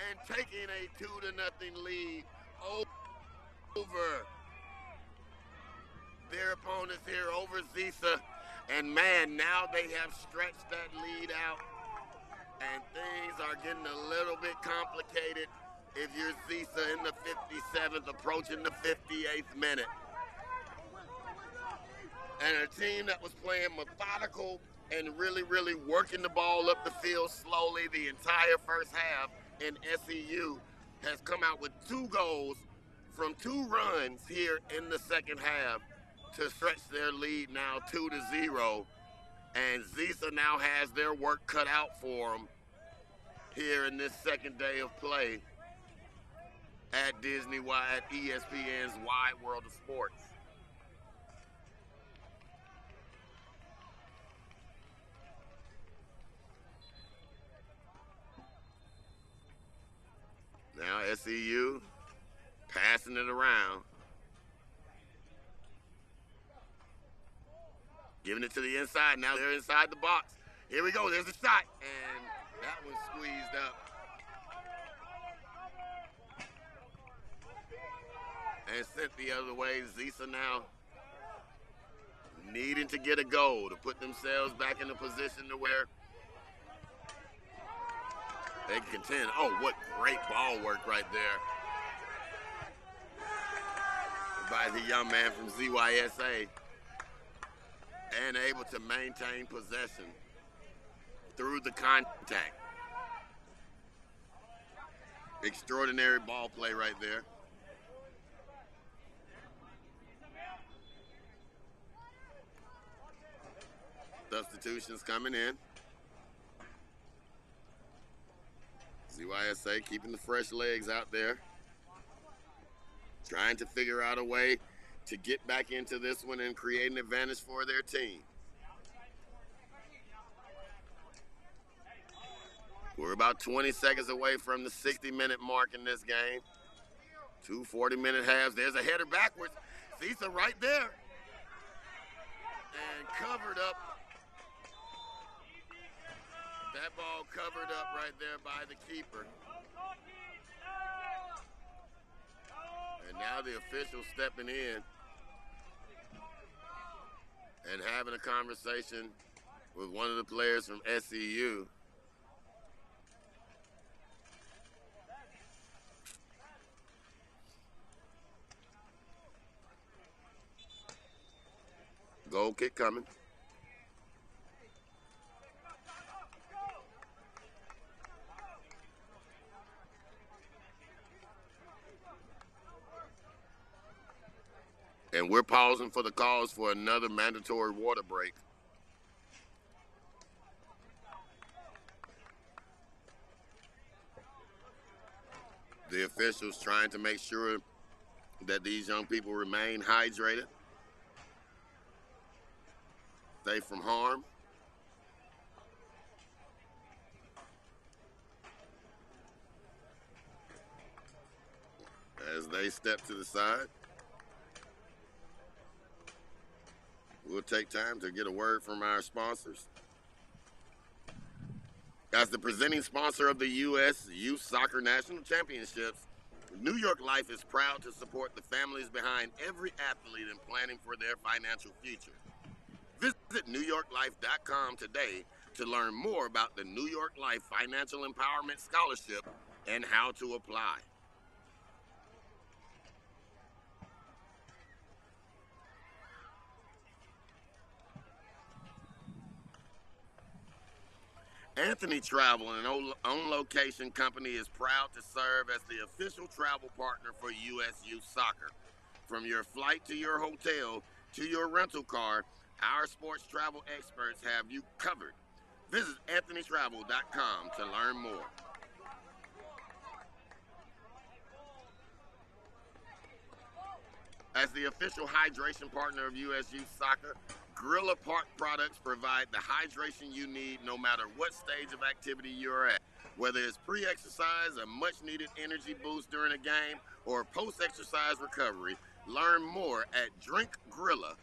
And taking a 2-0 lead over their opponents here, over Zisa. And man, now they have stretched that lead out, and things are getting a little bit complicated if you're Zisa in the 57th, approaching the 58th minute. And a team that was playing methodical and really, really working the ball up the field slowly the entire first half, and SEU has come out with 2 goals from 2 runs here in the second half to stretch their lead now 2-0. And Zisa now has their work cut out for them here in this second day of play at ESPN's Wide World of Sports. Now SEU passing it around. Giving it to the inside. Now they're inside the box. Here we go. There's a shot. And that one's squeezed up. And sent the other way. Zisa now needing to get a goal to put themselves back in a position to where they can contend. Oh, what great ball work right there by the young man from ZYSA. And able to maintain possession through the contact. Extraordinary ball play right there. Substitutions coming in. ZYSA keeping the fresh legs out there. Trying to figure out a way to get back into this one and create an advantage for their team. We're about 20 seconds away from the 60-minute mark in this game. 2 40-minute halves. There's a header backwards. Cisa right there. And covered up. That ball covered up right there by the keeper. And now the official stepping in and having a conversation with one of the players from SEU. Goal kick coming. And we're pausing for the calls for another mandatory water break. The officials trying to make sure that these young people remain hydrated, safe from harm. As they step to the side, we'll take time to get a word from our sponsors. As the presenting sponsor of the U.S. Youth Soccer National Championships, New York Life is proud to support the families behind every athlete in planning for their financial future. Visit NewYorkLife.com today to learn more about the New York Life Financial Empowerment Scholarship and how to apply. Anthony Travel, an on-location company, is proud to serve as the official travel partner for U.S. Youth Soccer. From your flight to your hotel to your rental car, our sports travel experts have you covered. Visit AnthonyTravel.com to learn more. As the official hydration partner of U.S. Youth Soccer, Gorilla Park products provide the hydration you need no matter what stage of activity you're at. Whether it's pre-exercise, a much-needed energy boost during a game, or post-exercise recovery, learn more at drinkgorilla.com.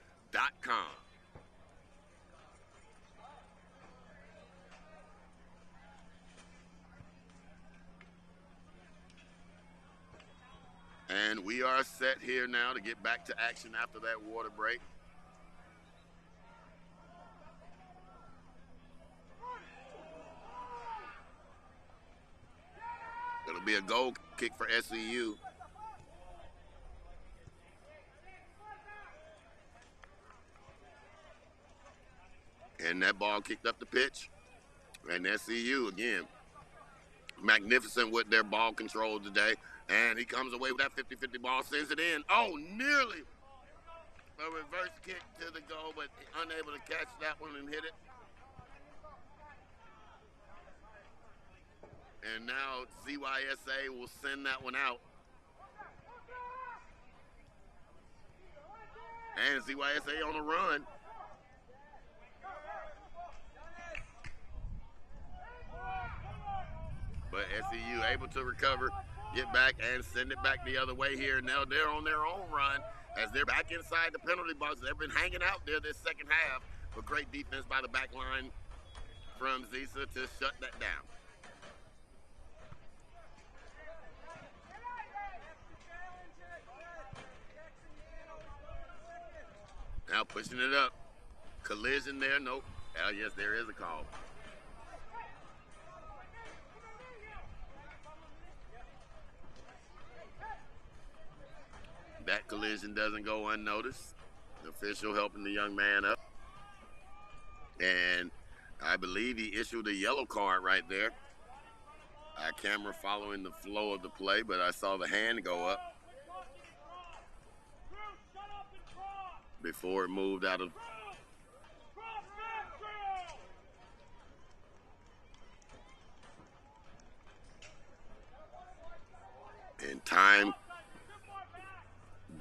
And we are set here now to get back to action after that water break. It'll be a goal kick for SEU. And that ball kicked up the pitch. And SEU, again, magnificent with their ball control today. And he comes away with that 50-50 ball, sends it in. Oh, nearly a reverse kick to the goal, but unable to catch that one and hit it. And now ZYSA will send that one out. And ZYSA on a run. But SEU able to recover, get back, and send it back the other way here. Now they're on their own run as they're back inside the penalty box. They've been hanging out there this second half, but great defense by the back line from Zisa to shut that down. Now pushing it up. Collision there, nope. Yes, there is a call. That collision doesn't go unnoticed. The official helping the young man up. And I believe he issued a yellow card right there. Our camera following the flow of the play, but I saw the hand go up before it moved out of. And time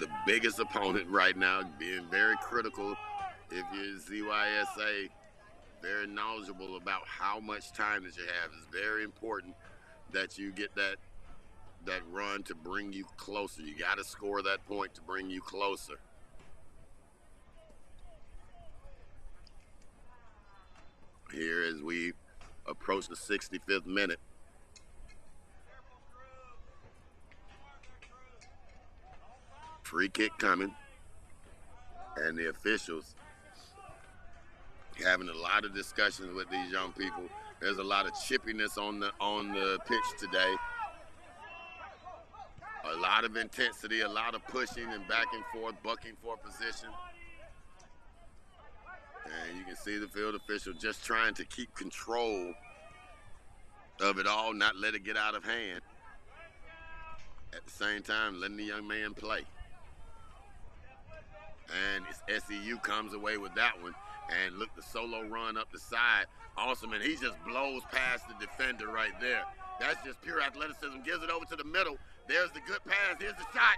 the biggest opponent right now, being very critical. If you're ZYSA, very knowledgeable about how much time that you have. It's very important that you get that run to bring you closer. You got to score that point to bring you closer. Here as we approach the 65th minute. Free kick coming. And the officials having a lot of discussions with these young people. There's a lot of chippiness on the pitch today. A lot of intensity, a lot of pushing and back and forth, bucking for position. And you can see the field official just trying to keep control of it all, not let it get out of hand. At the same time, letting the young man play. And SEU comes away with that one. And look, the solo run up the side. Awesome, and he just blows past the defender right there. That's just pure athleticism. Gives it over to the middle. There's the good pass. Here's the shot.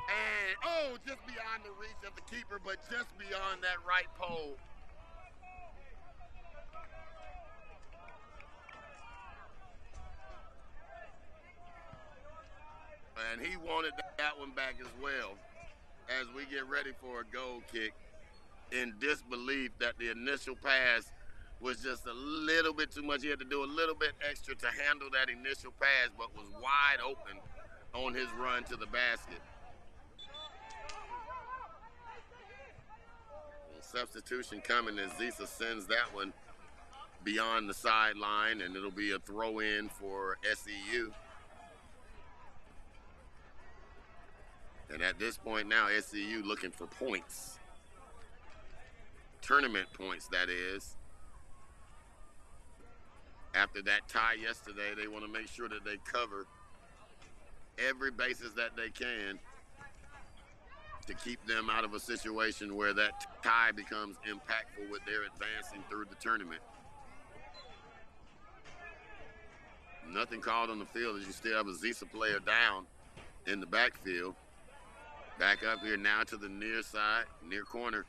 And, just beyond the reach of the keeper, but just beyond that right pole. And he wanted that one back as well as we get ready for a goal kick, in disbelief that the initial pass was just a little bit too much. He had to do a little bit extra to handle that initial pass, but was wide open on his run to the basket. And substitution coming as Zisa sends that one beyond the sideline, and it'll be a throw in for SEU. And at this point now, SEU looking for points. Tournament points, that is. After that tie yesterday, they want to make sure that they cover every basis that they can to keep them out of a situation where that tie becomes impactful with their advancing through the tournament. Nothing called on the field as you still have a Zisa player down in the backfield. Back up here now to the near side, near corner.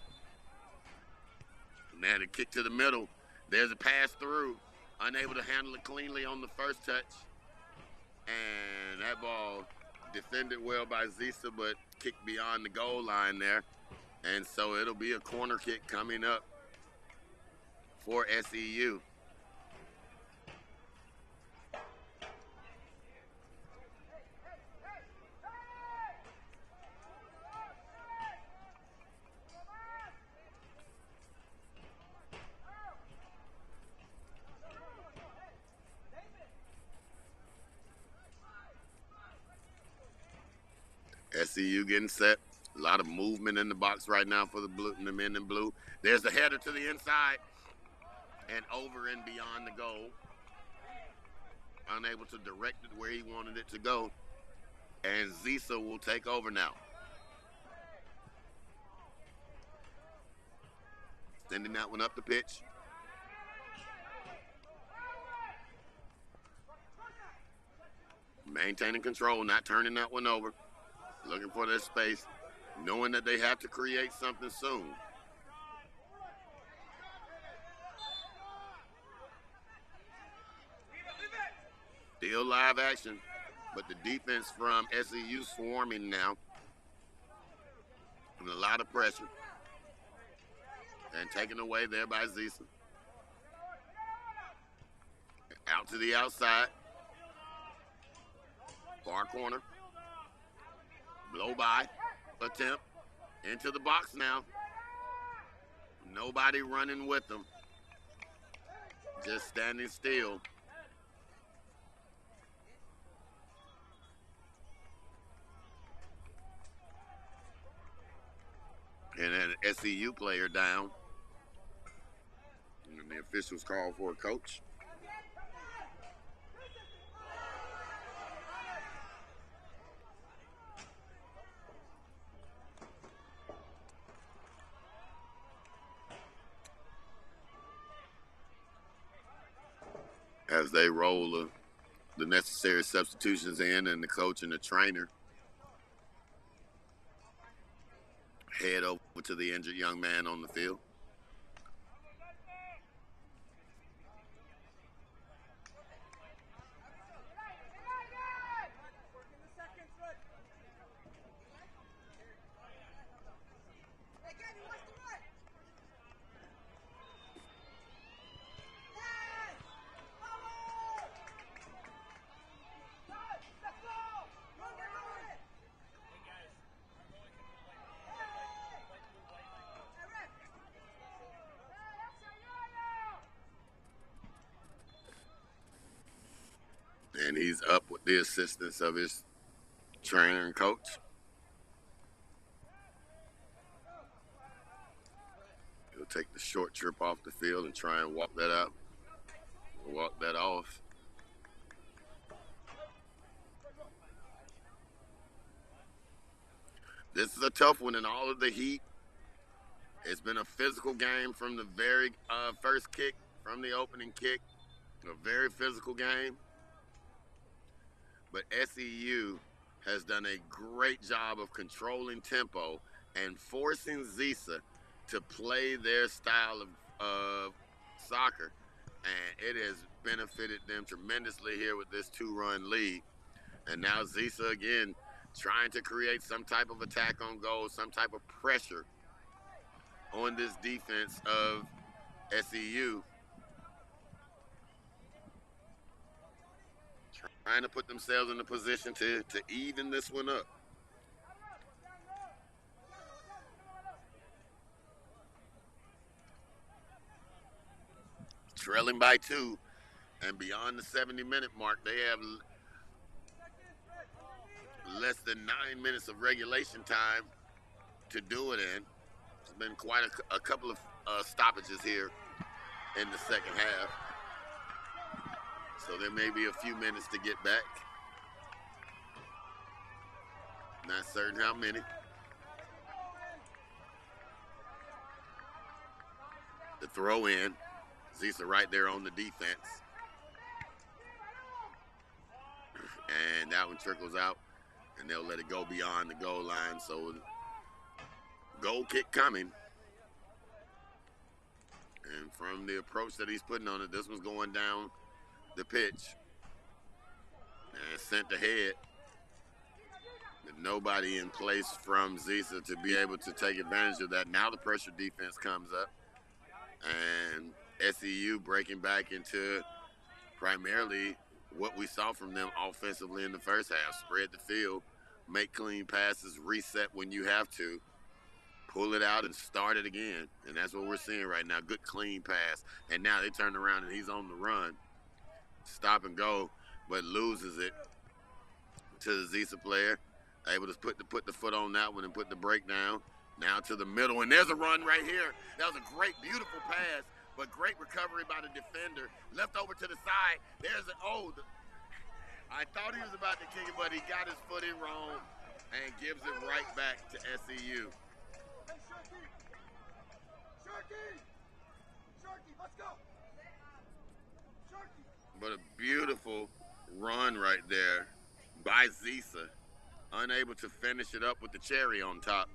And they had a kick to the middle. There's a pass through. Unable to handle it cleanly on the first touch. And that ball defended well by Zisa, but kicked beyond the goal line there. And so it'll be a corner kick coming up for SEU. SEU getting set. A lot of movement in the box right now for the men in blue. There's the header to the inside and over and beyond the goal. Unable to direct it where he wanted it to go. And Zisa will take over now. Sending that one up the pitch. Maintaining control, not turning that one over. Looking for their space, knowing that they have to create something soon. Still live action, but the defense from SEU swarming now. And a lot of pressure. And taken away there by Zisa. Out to the outside. Far corner. Blow by attempt into the box now. Nobody running with them. Just standing still. And an SEU player down. And the officials call for a coach. As they roll the necessary substitutions in, and the coach and the trainer Head over to the injured young man on the field. And he's up with the assistance of his trainer and coach. He'll take the short trip off the field and try and walk that out. Walk that off. This is a tough one in all of the heat. It's been a physical game from the very first kick, from the opening kick. A very physical game. But SEU has done a great job of controlling tempo and forcing Zisa to play their style of soccer. And it has benefited them tremendously here with this 2-run lead. And now Zisa again trying to create some type of attack on goal, some type of pressure on this defense of SEU. Trying to put themselves in a position to even this one up. Trailing by 2, and beyond the 70-minute mark, they have less than 9 minutes of regulation time to do it in. It's been quite a couple of stoppages here in the second half. So there may be a few minutes to get back. Not certain how many. The throw in. Zisa right there on the defense. And that one trickles out. And they'll let it go beyond the goal line. So goal kick coming. And from the approach that he's putting on it, this one's going down the pitch and sent ahead. With nobody in place from Zisa to be able to take advantage of that. Now the pressure defense comes up, and SEU breaking back into primarily what we saw from them offensively in the first half. Spread the field, make clean passes, reset when you have to, pull it out and start it again. And that's what we're seeing right now. Good clean pass. And now they turn around and he's on the run. Stop and go, but loses it to the Zisa player. Able to put the foot on that one and put the break down. Now to the middle, and there's a run right here. That was a great, beautiful pass, but great recovery by the defender. Left over to the side. There's I thought he was about to kick it, but he got his foot in wrong and gives it right back to SEU. Sharky, let's go. But a beautiful run right there by Zisa. Unable to finish it up with the cherry on top.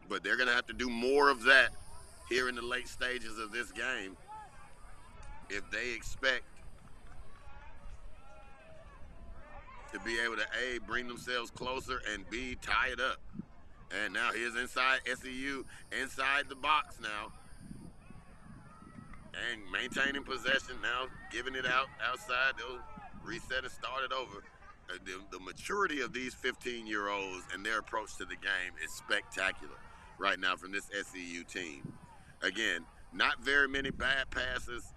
But they're going to have to do more of that here in the late stages of this game if they expect to be able to, A, bring themselves closer, and B, tie it up. And now here's inside SEU, inside the box now. And maintaining possession now, giving it out outside. They'll reset and start it over. The maturity of these 15-year-olds and their approach to the game is spectacular right now from this SEU team. Again, not very many bad passes,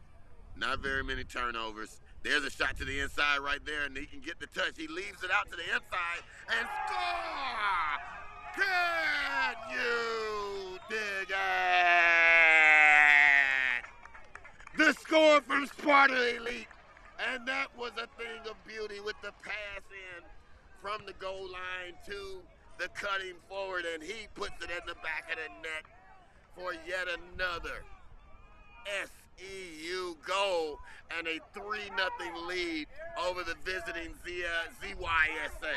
not very many turnovers. There's a shot to the inside right there, and he can get the touch. He leaves it out to the inside and score! Can you dig it? The score from Sparta Elite. And that was a thing of beauty with the pass in from the goal line to the cutting forward, and he puts it in the back of the net for yet another SEU goal and a 3-0 lead over the visiting ZYSA.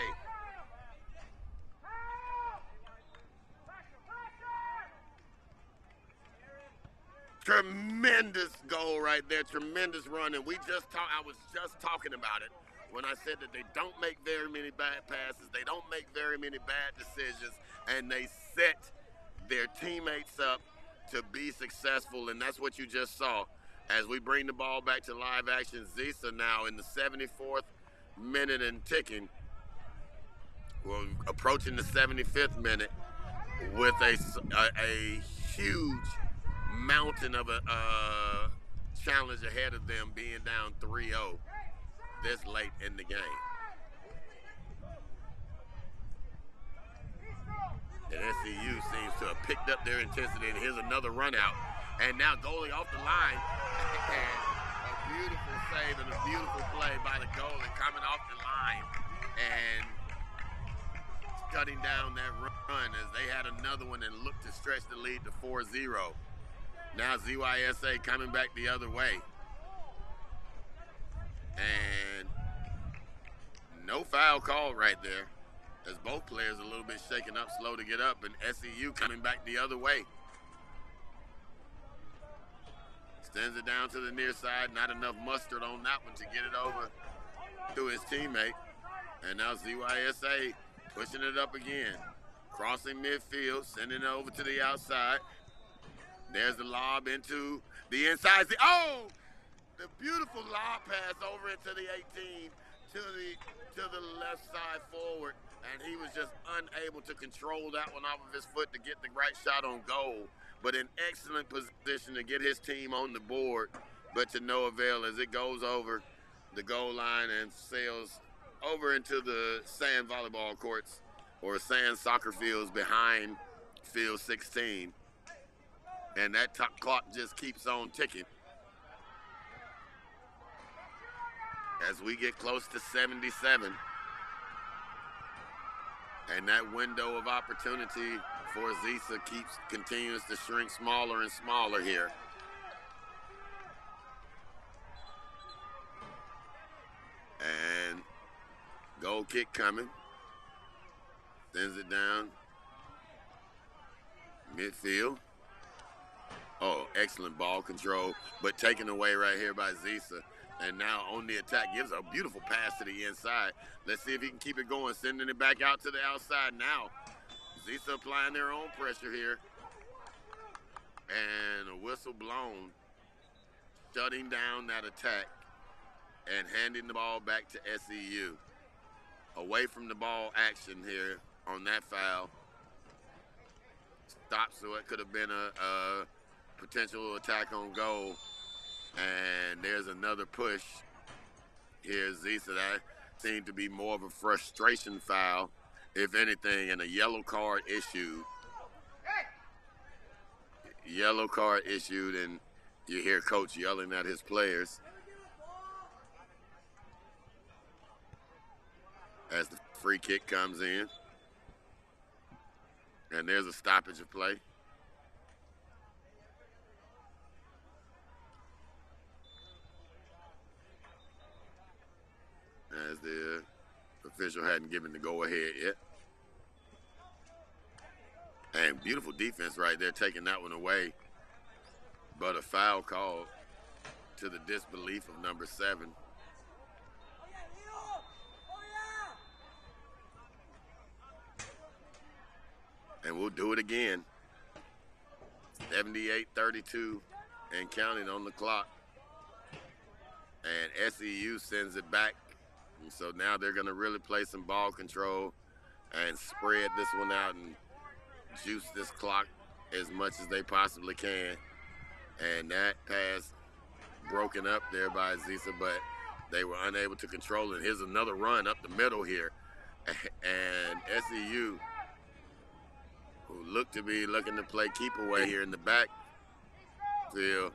Tremendous goal right there. Tremendous run. And I was just talking about it when I said that they don't make very many bad passes. They don't make very many bad decisions. And they set their teammates up to be successful. And that's what you just saw. As we bring the ball back to live action, Zisa now in the 74th minute and ticking. We're approaching the 75th minute with a huge mountain of a challenge ahead of them, being down 3-0 this late in the game. And SCU seems to have picked up their intensity, and here's another run out. And now goalie off the line, and a beautiful save and a beautiful play by the goalie coming off the line and shutting down that run as they had another one and looked to stretch the lead to 4-0. Now ZYSA coming back the other way. And no foul call right there, as both players a little bit shaken up, slow to get up, and SCU coming back the other way. Sends it down to the near side. Not enough mustard on that one to get it over to his teammate. And now ZYSA pushing it up again. Crossing midfield, sending it over to the outside. There's the lob into the inside. Oh! The beautiful lob pass over into the 18 to the left side forward. And he was just unable to control that one off of his foot to get the right shot on goal. But in excellent position to get his team on the board, but to no avail as it goes over the goal line and sails over into the sand volleyball courts or sand soccer fields behind field 16. And that clock just keeps on ticking as we get close to 77. And that window of opportunity for Zisa continues to shrink smaller and smaller here. And goal kick coming. Sends it down. Midfield. Oh, excellent ball control, but taken away right here by Zisa. And now on the attack, gives a beautiful pass to the inside. Let's see if he can keep it going, sending it back out to the outside now. Zisa applying their own pressure here. And a whistle blown, shutting down that attack and handing the ball back to SEU. Away from the ball action here on that foul. Stop, so it could have been a potential attack on goal. And there's another push. Here's Zisa. That seemed to be more of a frustration foul, if anything, and a yellow card issued. Yellow card issued, and you hear coach yelling at his players as the free kick comes in. And there's a stoppage of play. As the official hadn't given the go-ahead yet. And beautiful defense right there, taking that one away. But a foul call to the disbelief of number 7. And we'll do it again. 78-32 and counting on the clock. And SEU sends it back. And so now they're going to really play some ball control and spread this one out and juice this clock as much as they possibly can. And that pass broken up there by Zisa, but they were unable to control it. Here's another run up the middle here. And SEU, who look to be looking to play keep away here in the backfield,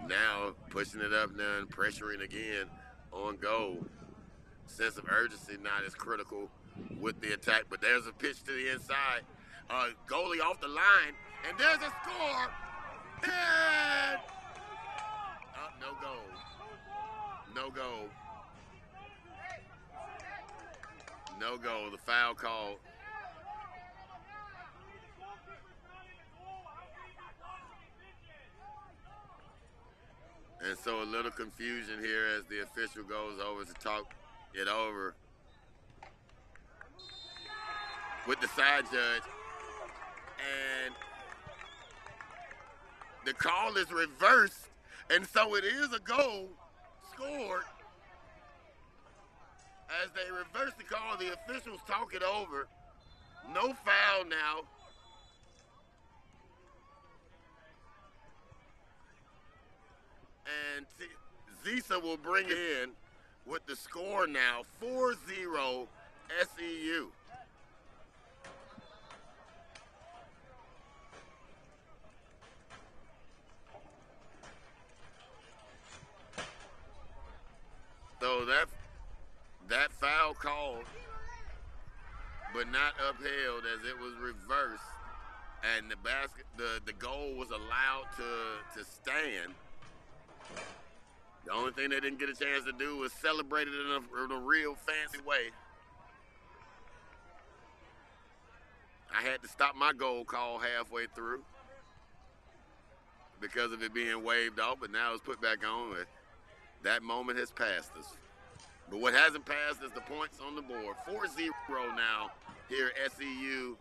now pushing it up now and pressuring again on goal. Sense of urgency not as critical with the attack, but there's a pitch to the inside. Goalie off the line, and there's a score. And no goal. No goal. No goal. The foul called. little confusion here as the official goes over to talk it over with the side judge. And the call is reversed, and so it is a goal scored. As they reverse the call, the officials talk it over. No foul now. And Zisa will bring it in with the score now, 4-0 SEU. So that foul called, but not upheld as it was reversed, and the goal was allowed to stand. The only thing they didn't get a chance to do was celebrate it in a real fancy way. I had to stop my goal call halfway through because of it being waved off, but now it's put back on. That moment has passed us. But what hasn't passed is the points on the board. 4-0 now here at SEU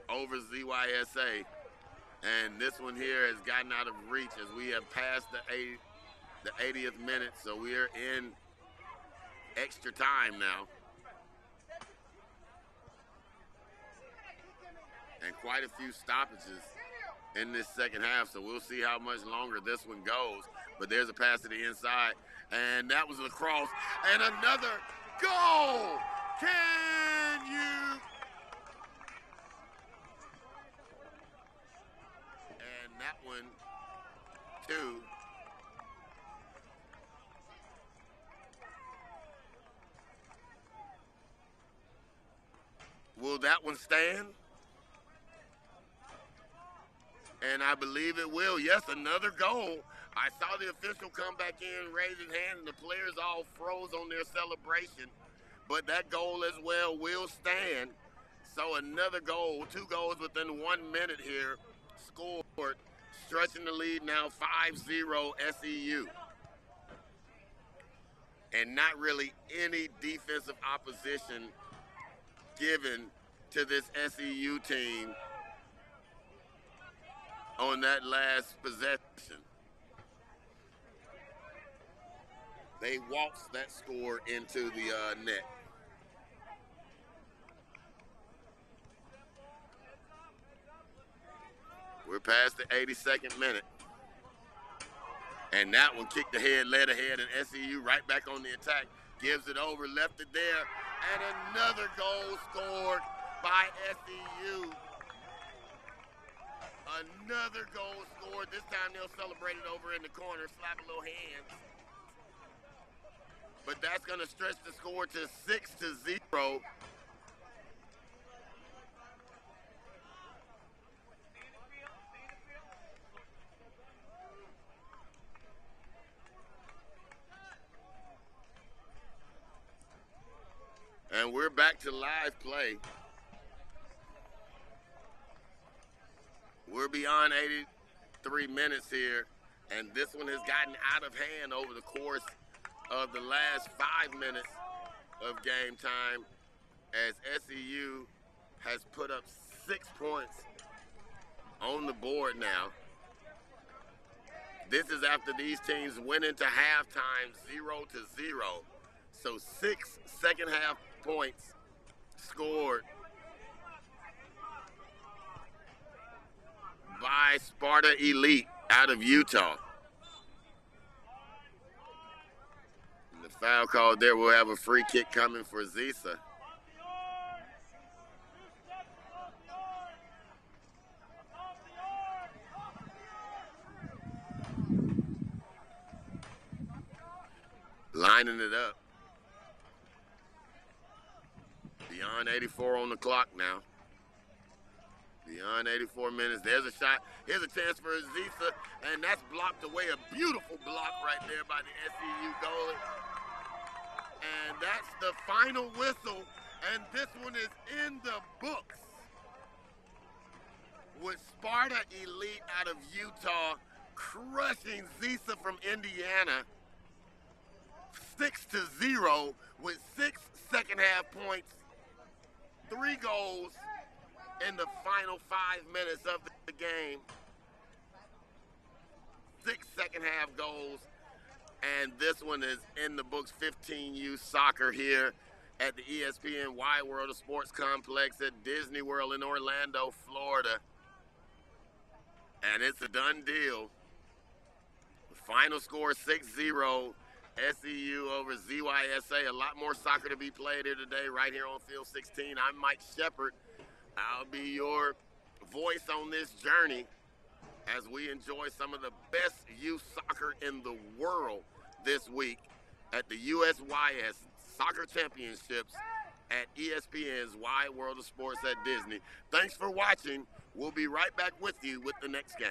over ZYSA. And this one here has gotten out of reach as we have passed the 80th minute, so we are in extra time now. And quite a few stoppages in this second half, so we'll see how much longer this one goes. But there's a pass to the inside, and that was lacrosse, and another goal! Can you? And that one, too. Will that one stand? And I believe it will. Yes, another goal. I saw the official come back in, raise his hand, and the players all froze on their celebration. But that goal as well will stand. So another goal, 2 goals within 1 minute here, scored, stretching the lead now 5-0 SEU. And not really any defensive opposition given to this SEU team on that last possession. They waltzed that score into the net. We're past the 82nd minute. And that one kicked ahead, led ahead, and SEU right back on the attack. Gives it over, left it there, and another goal scored by SEU. Another goal scored. This time they'll celebrate it over in the corner, slap a little hands. But that's going to stretch the score to 6-0. And we're back to live play. We're beyond 83 minutes here, and this one has gotten out of hand over the course of the last 5 minutes of game time, as SEU has put up 6 points on the board now. This is after these teams went into halftime 0-0. So 6 second half points scored by Sparta Elite out of Utah. And the foul call there will have a free kick coming for Zisa. Lining it up. Beyond 84 on the clock now. Beyond 84 minutes. There's a shot. Here's a chance for Zisa, and that's blocked away. A beautiful block right there by the SEU goalie. And that's the final whistle, and this one is in the books with Sparta Elite out of Utah crushing Zisa from Indiana 6-0 with 6 second half points, 3 goals in the final 5 minutes of the game. 6 second half goals, and this one is in the books. 15U soccer here at the ESPN Wide World of Sports Complex at Disney World in Orlando, Florida. And it's a done deal. Final score 6-0, SEU over ZYSA. A lot more soccer to be played here today, right here on Field 16. I'm Mike Shepard. I'll be your voice on this journey as we enjoy some of the best youth soccer in the world this week at the USYS Soccer Championships at ESPN's Wide World of Sports at Disney. Thanks for watching. We'll be right back with you with the next game.